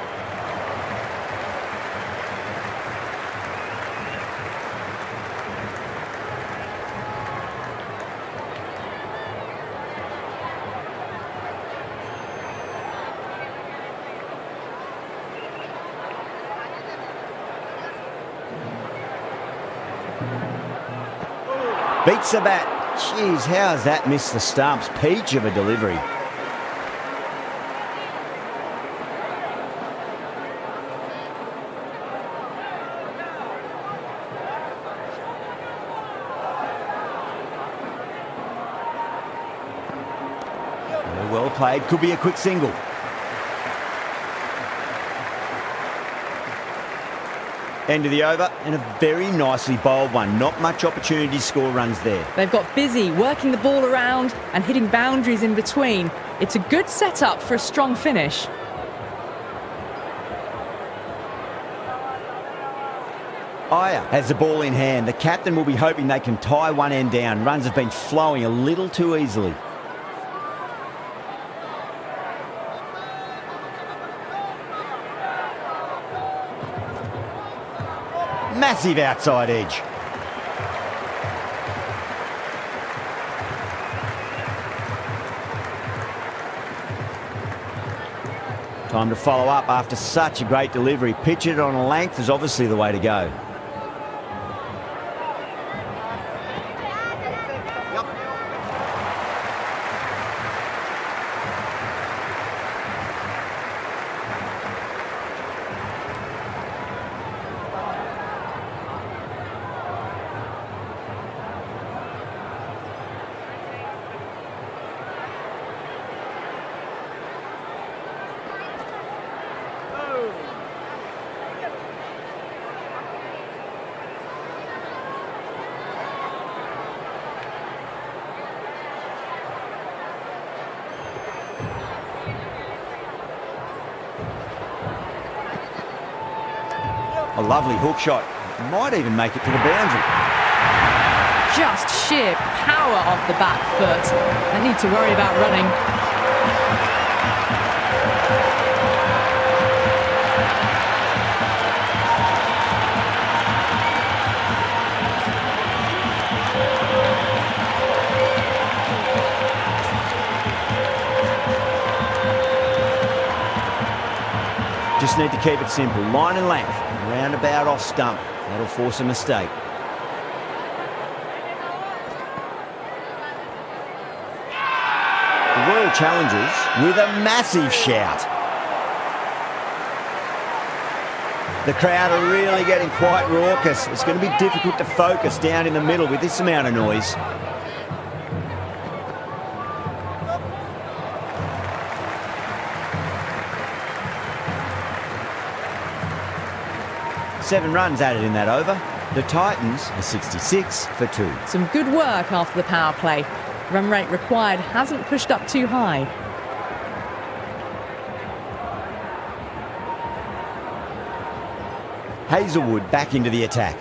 Speaker 1: Beats the bat. Jeez, how has that missed the stumps? Peach of a delivery. Well played. Could be a quick single. End of the over, and a very nicely bowled one. Not much opportunity to score runs there.
Speaker 2: They've got busy working the ball around and hitting boundaries in between. It's a good setup for a strong finish.
Speaker 1: Iyer has the ball in hand. The captain will be hoping they can tie one end down. Runs have been flowing a little too easily. Massive outside edge. Time to follow up after such a great delivery. Pitch it on a length is obviously the way to go. A lovely hook shot. Might even make it to the boundary.
Speaker 2: Just sheer power off the back foot. They need to worry about running.
Speaker 1: Just need to keep it simple. Line and length. Roundabout off stump. That'll force a mistake. challengers with a massive shout. The crowd are really getting quite raucous. It's going to be difficult to focus down in the middle with this amount of noise. Seven runs added in that over. The Titans are 66 for 2.
Speaker 2: Some good work after the power play. Run rate required hasn't pushed up too high.
Speaker 1: Hazelwood back into the attack.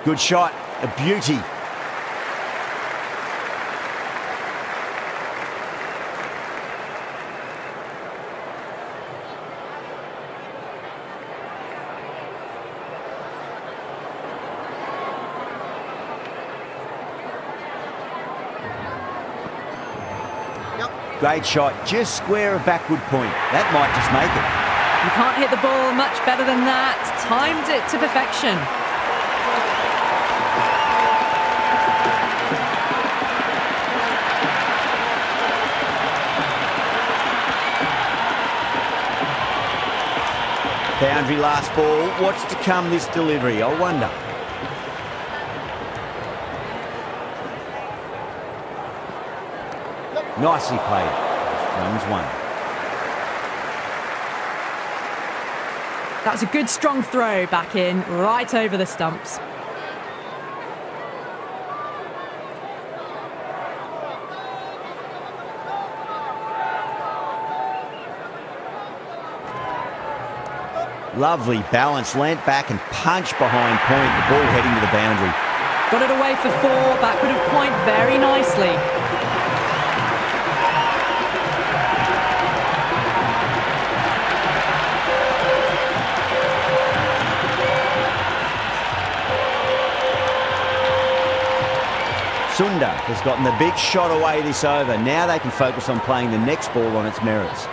Speaker 1: Good shot, a beauty. Great shot, just square of backward point. That might just make it.
Speaker 2: You can't hit the ball much better than that. Timed it to perfection.
Speaker 1: Boundary last ball. What's to come this delivery? I wonder. Nicely played. Runs 1.
Speaker 2: That's a good strong throw back in, right over the stumps.
Speaker 1: Lovely balance, leant back and punched behind point. The ball heading to the boundary.
Speaker 2: Got it away for 4, backward of point very nicely.
Speaker 1: Sunda has gotten the big shot away this over. Now they can focus on playing the next ball on its merits.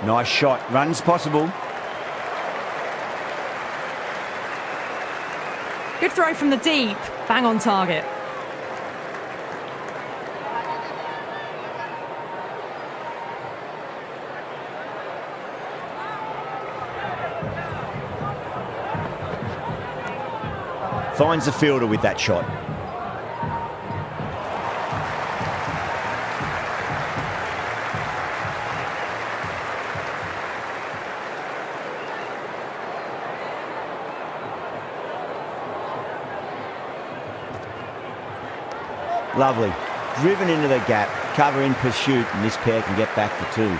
Speaker 1: Nice shot. Runs possible.
Speaker 2: Good throw from the deep. Bang on target.
Speaker 1: Finds the fielder with that shot. Lovely. Driven into the gap, cover in pursuit, and this pair can get back for 2.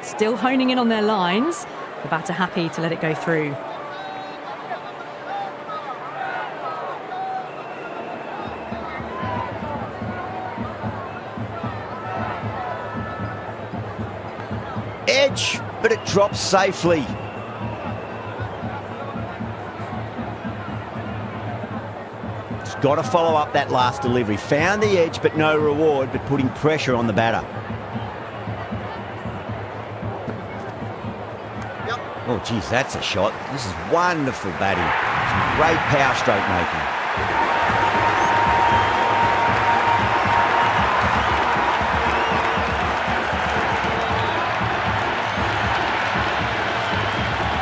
Speaker 2: Still honing in on their lines. The batter happy to let it go through.
Speaker 1: Edge, but it drops safely. Just got to follow up that last delivery. Found the edge, but no reward, but putting pressure on the batter. Oh, geez, that's a shot. This is wonderful batting. Some great power stroke making.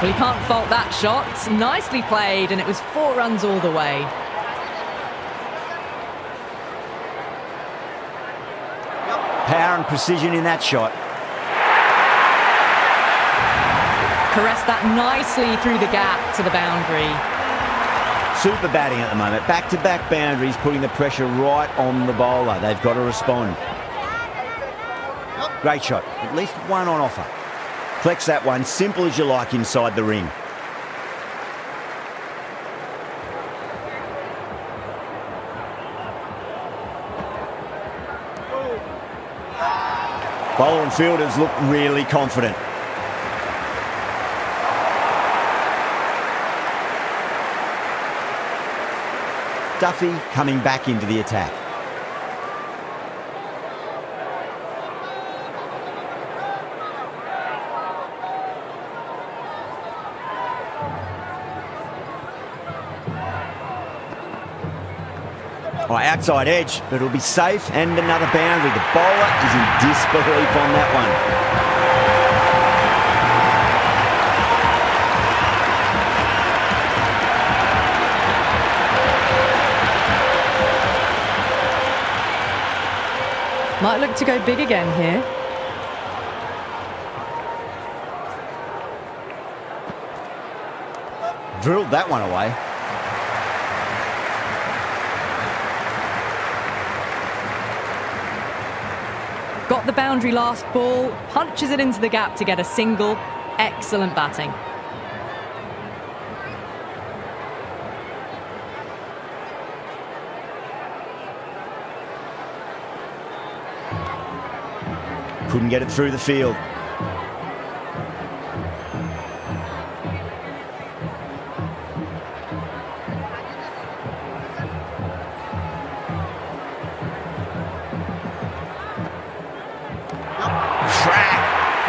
Speaker 2: Well, you can't fault that shot. Nicely played, and it was 4 runs all the way.
Speaker 1: Power and precision in that shot.
Speaker 2: Caressed that nicely through the gap to the boundary.
Speaker 1: Super batting at the moment. Back-to-back boundaries, putting the pressure right on the bowler. They've got to respond. Great shot. At least one on offer. Collects that one, simple as you like, inside the ring. Bowler and fielders look really confident. Duffy coming back into the attack. Outside edge, but it'll be safe, and another boundary. The bowler is in disbelief on that
Speaker 2: one. Might look to go big again here.
Speaker 1: Drilled that one away.
Speaker 2: Got the boundary last ball, punches it into the gap to get a single. Excellent batting.
Speaker 1: Couldn't get it through the field.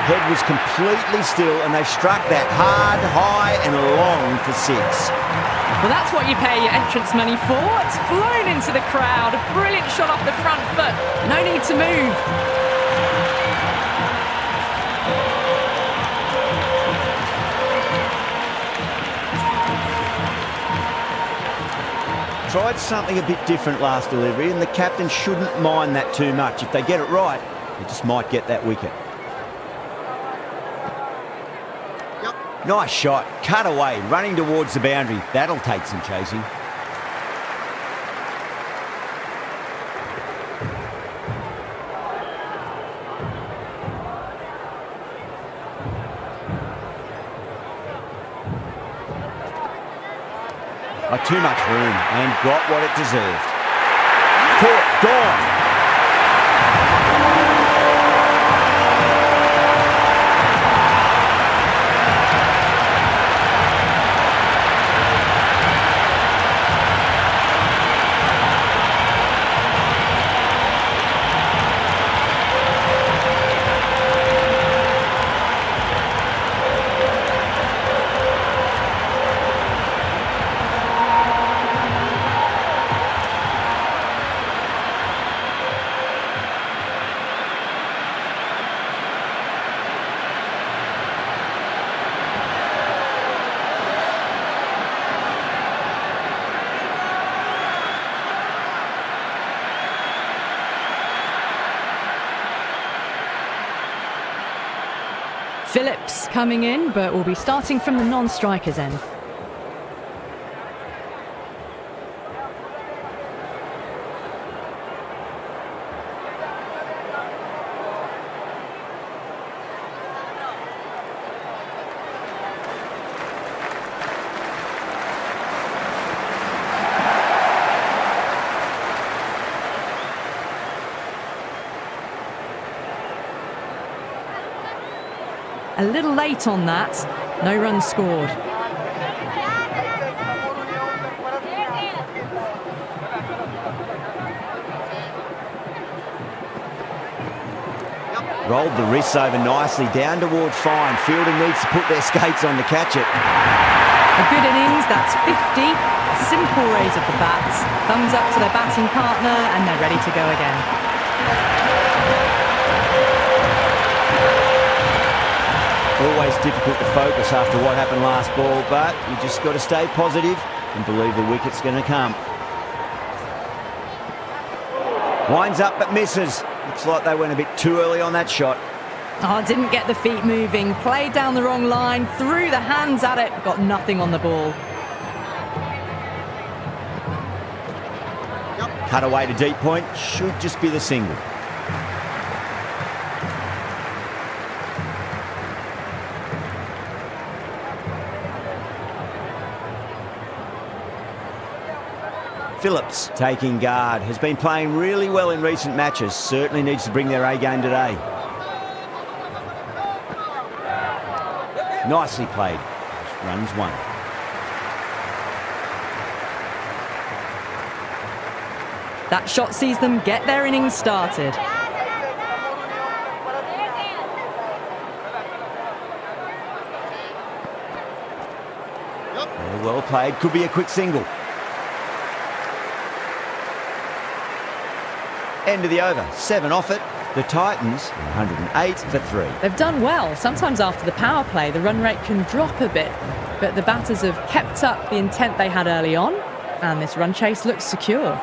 Speaker 1: Head was completely still, and they struck that hard, high and long for 6.
Speaker 2: Well, that's what you pay your entrance money for. It's flown into the crowd. A brilliant shot off the front foot. No need to move.
Speaker 1: Tried something a bit different last delivery, and the captain shouldn't mind that too much. If they get it right, they just might get that wicket. Nice shot, cut away, running towards the boundary. That'll take some chasing. Too much room, and got what it deserved. Caught, gone.
Speaker 2: Phillips coming in, but will be starting from the non-strikers end. A little late on that, no runs scored.
Speaker 1: Rolled the wrists over nicely, down toward fine. Fielder needs to put their skates on to catch it.
Speaker 2: A good innings, that's 50. A simple raise of the bats. Thumbs up to their batting partner, and they're ready to go again.
Speaker 1: Always difficult to focus after what happened last ball, but you just got to stay positive and believe the wicket's going to come. Winds up but misses. Looks like they went a bit too early on that shot.
Speaker 2: Oh, didn't get the feet moving. Played down the wrong line, threw the hands at it, got nothing on the ball.
Speaker 1: Cut away to deep point, should just be the single. Phillips taking guard, has been playing really well in recent matches, certainly needs to bring their A game today. Nicely played. Runs one.
Speaker 2: That shot sees them get their innings started.
Speaker 1: Well played. Could be a quick single. End of the over. 7 off it. The Titans, 108 for 3.
Speaker 2: They've done well. Sometimes after the power play, the run rate can drop a bit, but the batters have kept up the intent they had early on, and this run chase looks secure.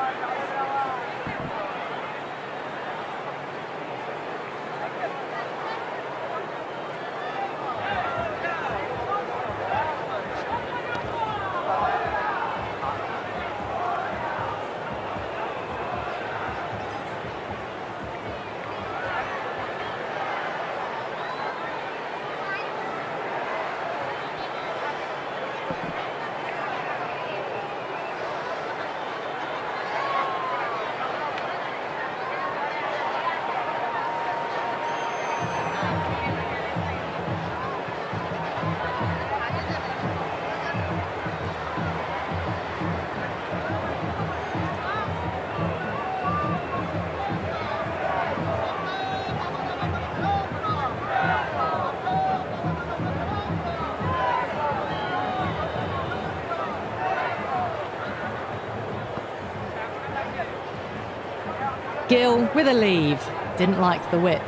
Speaker 2: Gill with a leave. Didn't like the width.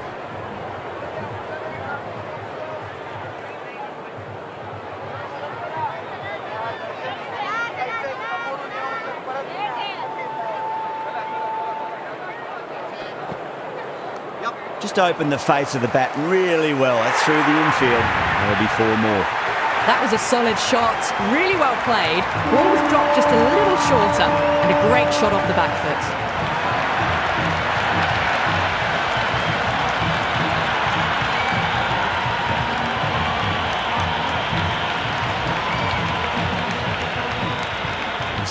Speaker 1: Just opened the face of the bat really well. That's through the infield. There'll be 4 more.
Speaker 2: That was a solid shot, really well played. Ball was dropped just a little shorter, and a great shot off the back foot.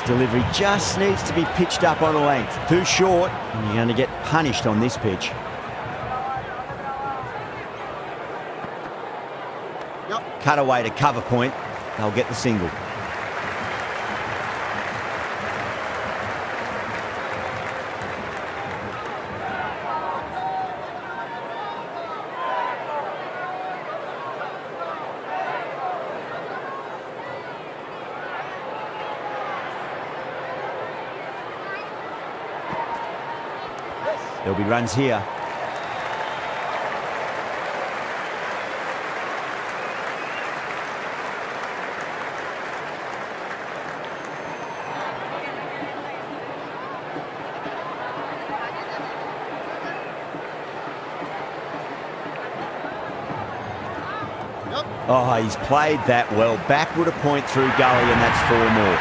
Speaker 1: Delivery just needs to be pitched up on a length. Too short, and you're going to get punished on this pitch. Cut away to cover point. They'll get the single. There'll be runs here. Oh, he's played that well. Backward a point through gully, and that's 4 more.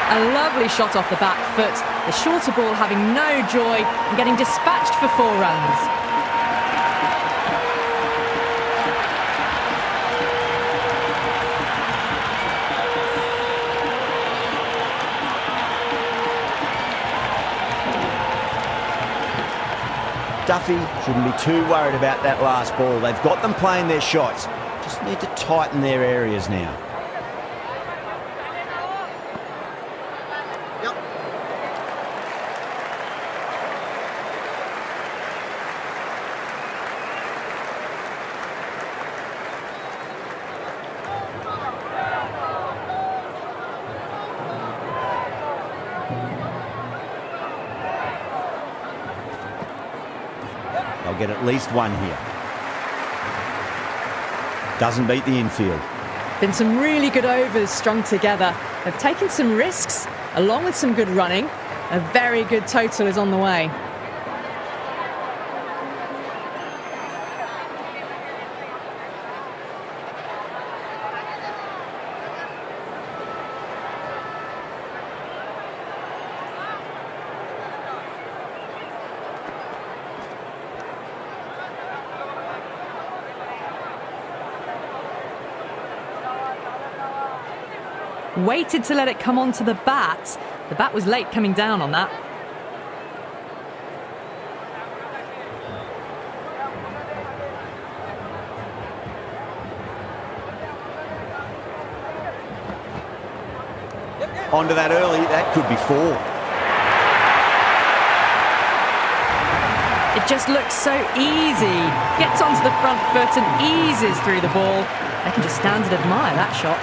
Speaker 2: A lovely shot off the back foot. The shorter ball having no joy and getting dispatched for 4 runs.
Speaker 1: Duffy shouldn't be too worried about that last ball. They've got them playing their shots. Just need to tighten their areas now. They'll get at least 1 here. Doesn't beat the infield.
Speaker 2: Been some really good overs strung together. They've taken some risks, along with some good running. A very good total is on the way. Waited to let it come onto the bat. The bat was late coming down on that.
Speaker 1: Onto that early, that could be 4.
Speaker 2: It just looks so easy. Gets onto the front foot and eases through the ball. They can just stand and admire that shot.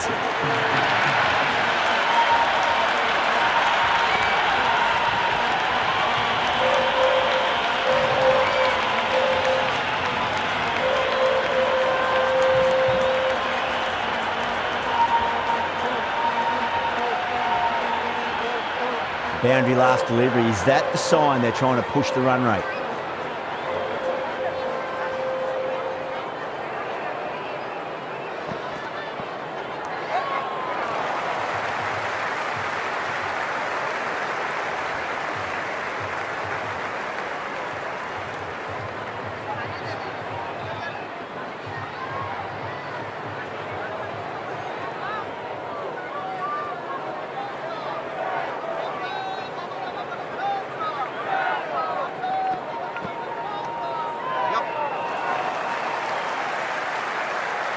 Speaker 1: Boundary last delivery. Is that the sign they're trying to push the run rate?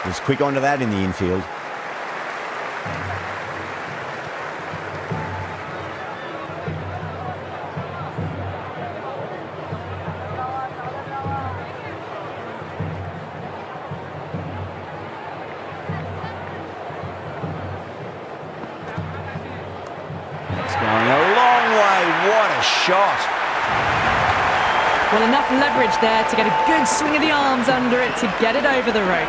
Speaker 1: Was quick onto that in the infield. It's going a long way. What a shot.
Speaker 2: Well, enough leverage there to get a good swing of the arms under it to get it over the rope.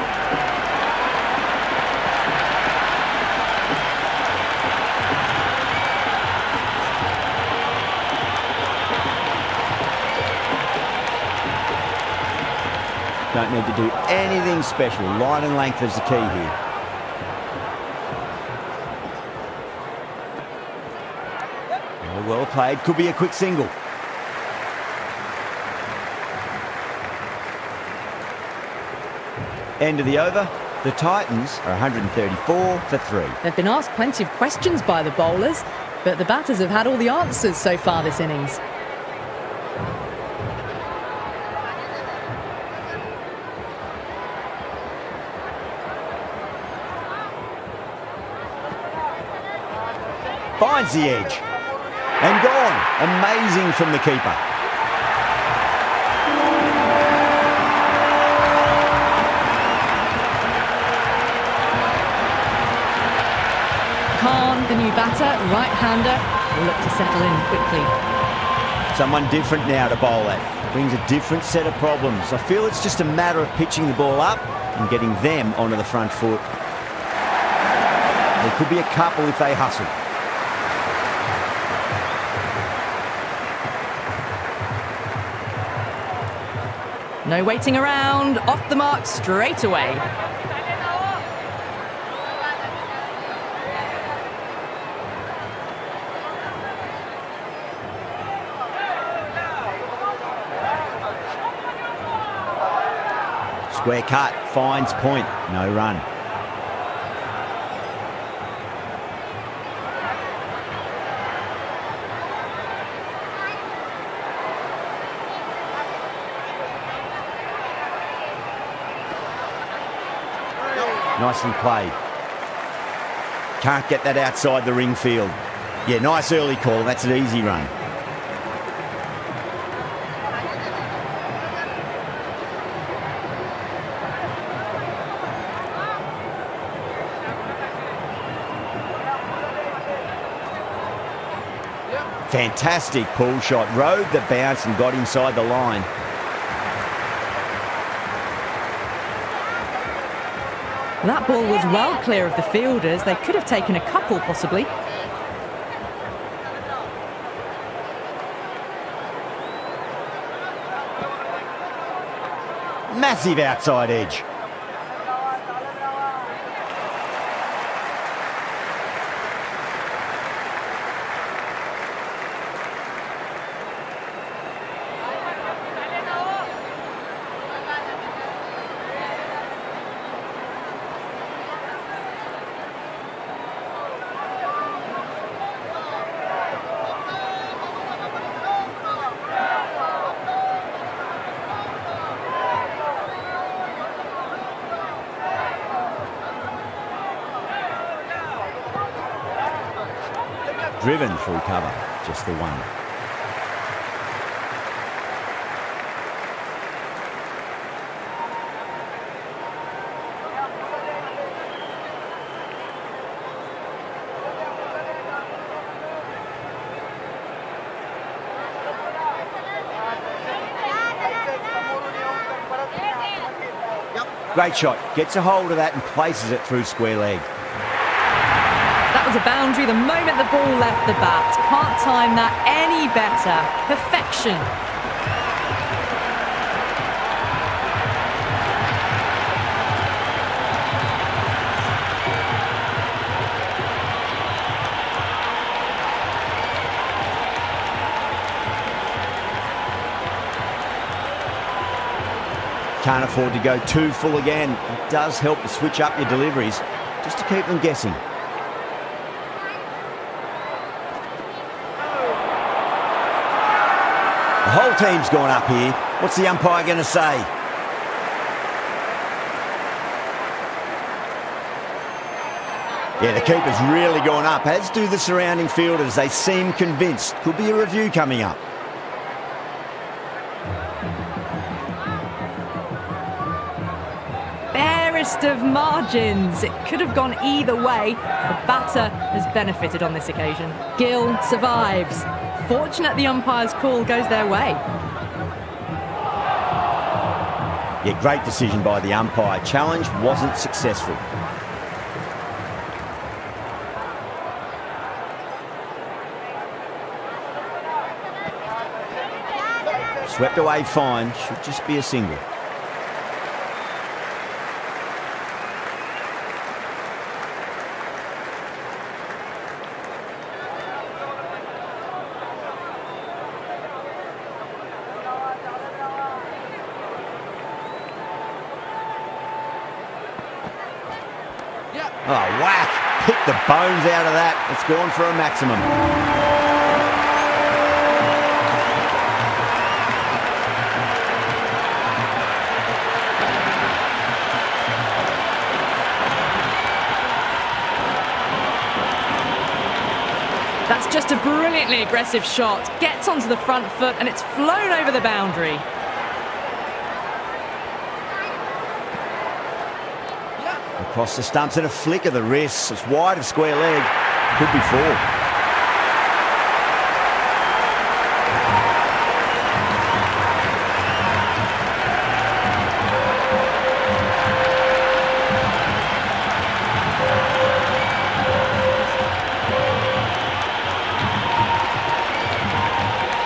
Speaker 1: Don't need to do anything special. Line and length is the key here. Well played. Could be a quick single. End of the over. The Titans are 134 for 3.
Speaker 2: They've been asked plenty of questions by the bowlers, but the batters have had all the answers so far this innings.
Speaker 1: Finds the edge. And gone. Amazing from the keeper.
Speaker 2: Khan, the new batter, right-hander, will look to settle in quickly.
Speaker 1: Someone different now to bowl at. Brings a different set of problems. I feel it's just a matter of pitching the ball up and getting them onto the front foot. There could be a couple if they hustle.
Speaker 2: No waiting around, off the mark straight away.
Speaker 1: Square cut, finds point, no run. Nicely played. Can't get that outside the ring field. Yeah, nice early call. That's an easy run. Fantastic pull shot. Rode the bounce and got inside the line.
Speaker 2: That ball was well clear of the fielders. They could have taken a couple, possibly.
Speaker 1: Massive outside edge. Driven through cover, just the one. Great shot. Gets a hold of that and places it through square leg.
Speaker 2: That was a boundary the moment the ball left the bat. Can't time that any better. Perfection.
Speaker 1: Can't afford to go too full again. It does help to switch up your deliveries just to keep them guessing. The whole team's gone up here. What's the umpire going to say? Yeah, the keeper's really gone up, as do the surrounding fielders. They seem convinced. Could be a review coming up.
Speaker 2: Barest of margins. It could have gone either way. The batter has benefited on this occasion. Gill survives. Fortunate the umpire's call goes their way.
Speaker 1: Yeah, great decision by the umpire. Challenge wasn't successful. Swept away fine. Should just be a single. Oh, whack! Picked the bones out of that. It's gone for a maximum.
Speaker 2: That's just a brilliantly aggressive shot. Gets onto the front foot and it's flown over the boundary.
Speaker 1: Across the stumps and a flick of the wrist. It's wide of square leg. Could be four.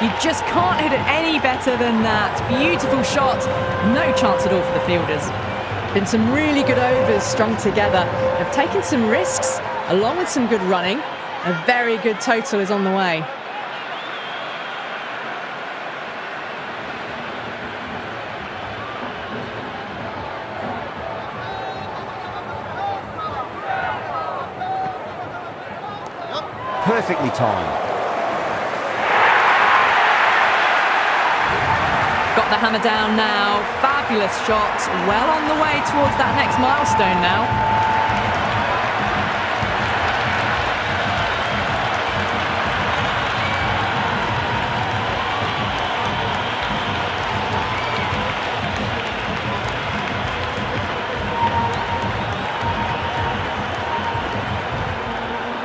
Speaker 2: You just can't hit it any better than that. Beautiful shot. No chance at all for the fielders. Been some really good overs strung together. They've taken some risks, along with some good running. A very good total is on the way.
Speaker 1: Perfectly timed.
Speaker 2: Got the hammer down now. Fabulous shot. Well on the way towards that next milestone now.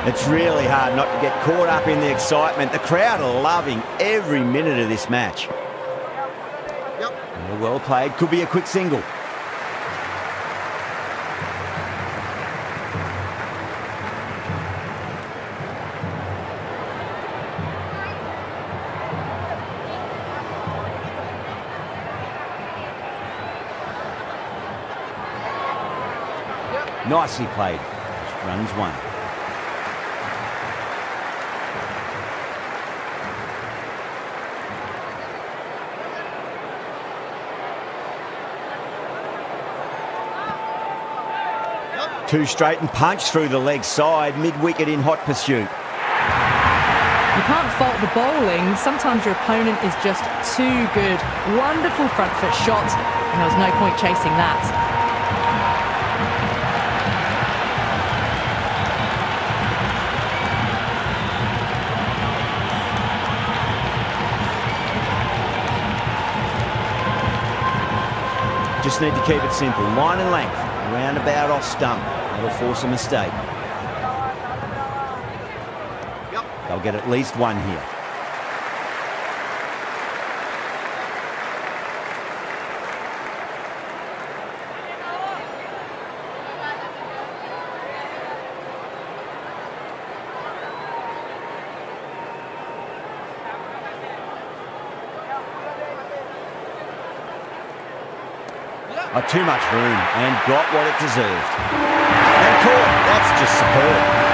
Speaker 1: It's really hard not to get caught up in the excitement. The crowd are loving every minute of this match. Well played. Could be a quick single. Nicely played. Runs one. Two straight and punch through the leg side, mid-wicket in hot pursuit.
Speaker 2: You can't fault the bowling. Sometimes your opponent is just too good. Wonderful front foot shot, and there was no point chasing that.
Speaker 1: Just need to keep it simple. Line and length. Roundabout off stump. That'll force a mistake. They'll get at least one here. Oh, too much room and got what it deserved. And caught. That's just superb.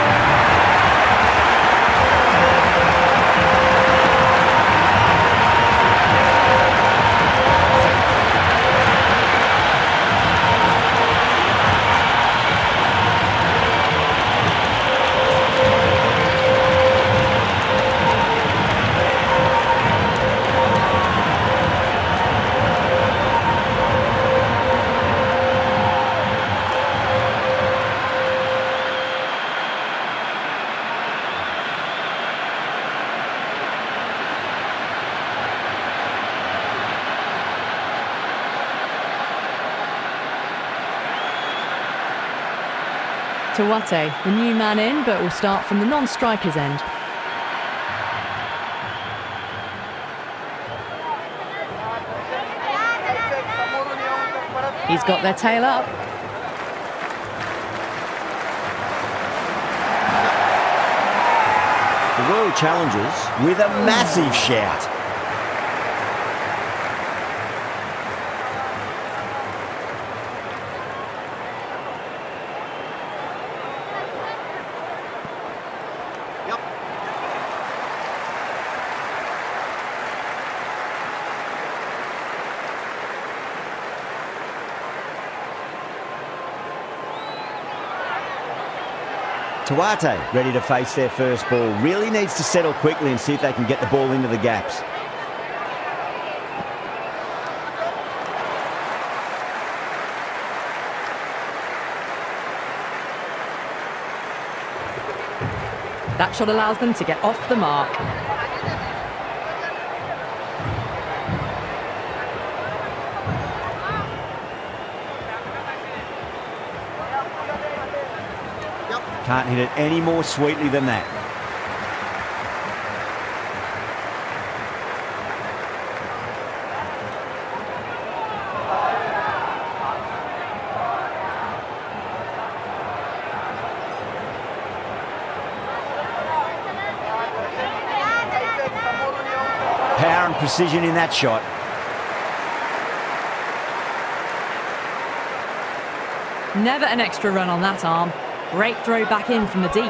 Speaker 2: Tawate, the new man in, but will start from the non-striker's end. He's got their tail up.
Speaker 1: The Royal Challengers with a massive shout. Tawate ready to face their first ball. Really needs to settle quickly and see if they can get the ball into the gaps.
Speaker 2: That shot allows them to get off the mark.
Speaker 1: Can't hit it any more sweetly than that. Power and precision in that shot.
Speaker 2: Never an extra run on that arm. Great throw back in from the deep.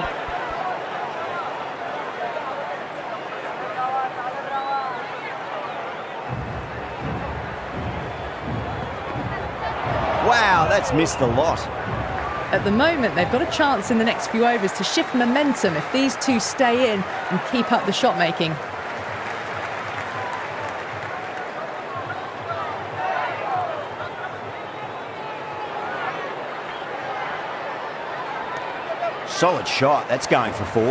Speaker 1: Wow, that's missed the lot.
Speaker 2: At the moment, they've got a chance in the next few overs to shift momentum if these two stay in and keep up the shot making.
Speaker 1: Solid shot. That's going for 4.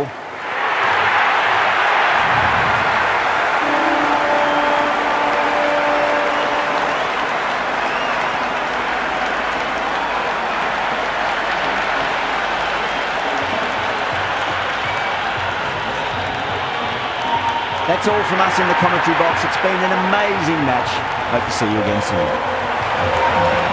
Speaker 1: That's all from us in the commentary box. It's been an amazing match. Hope to see you again soon.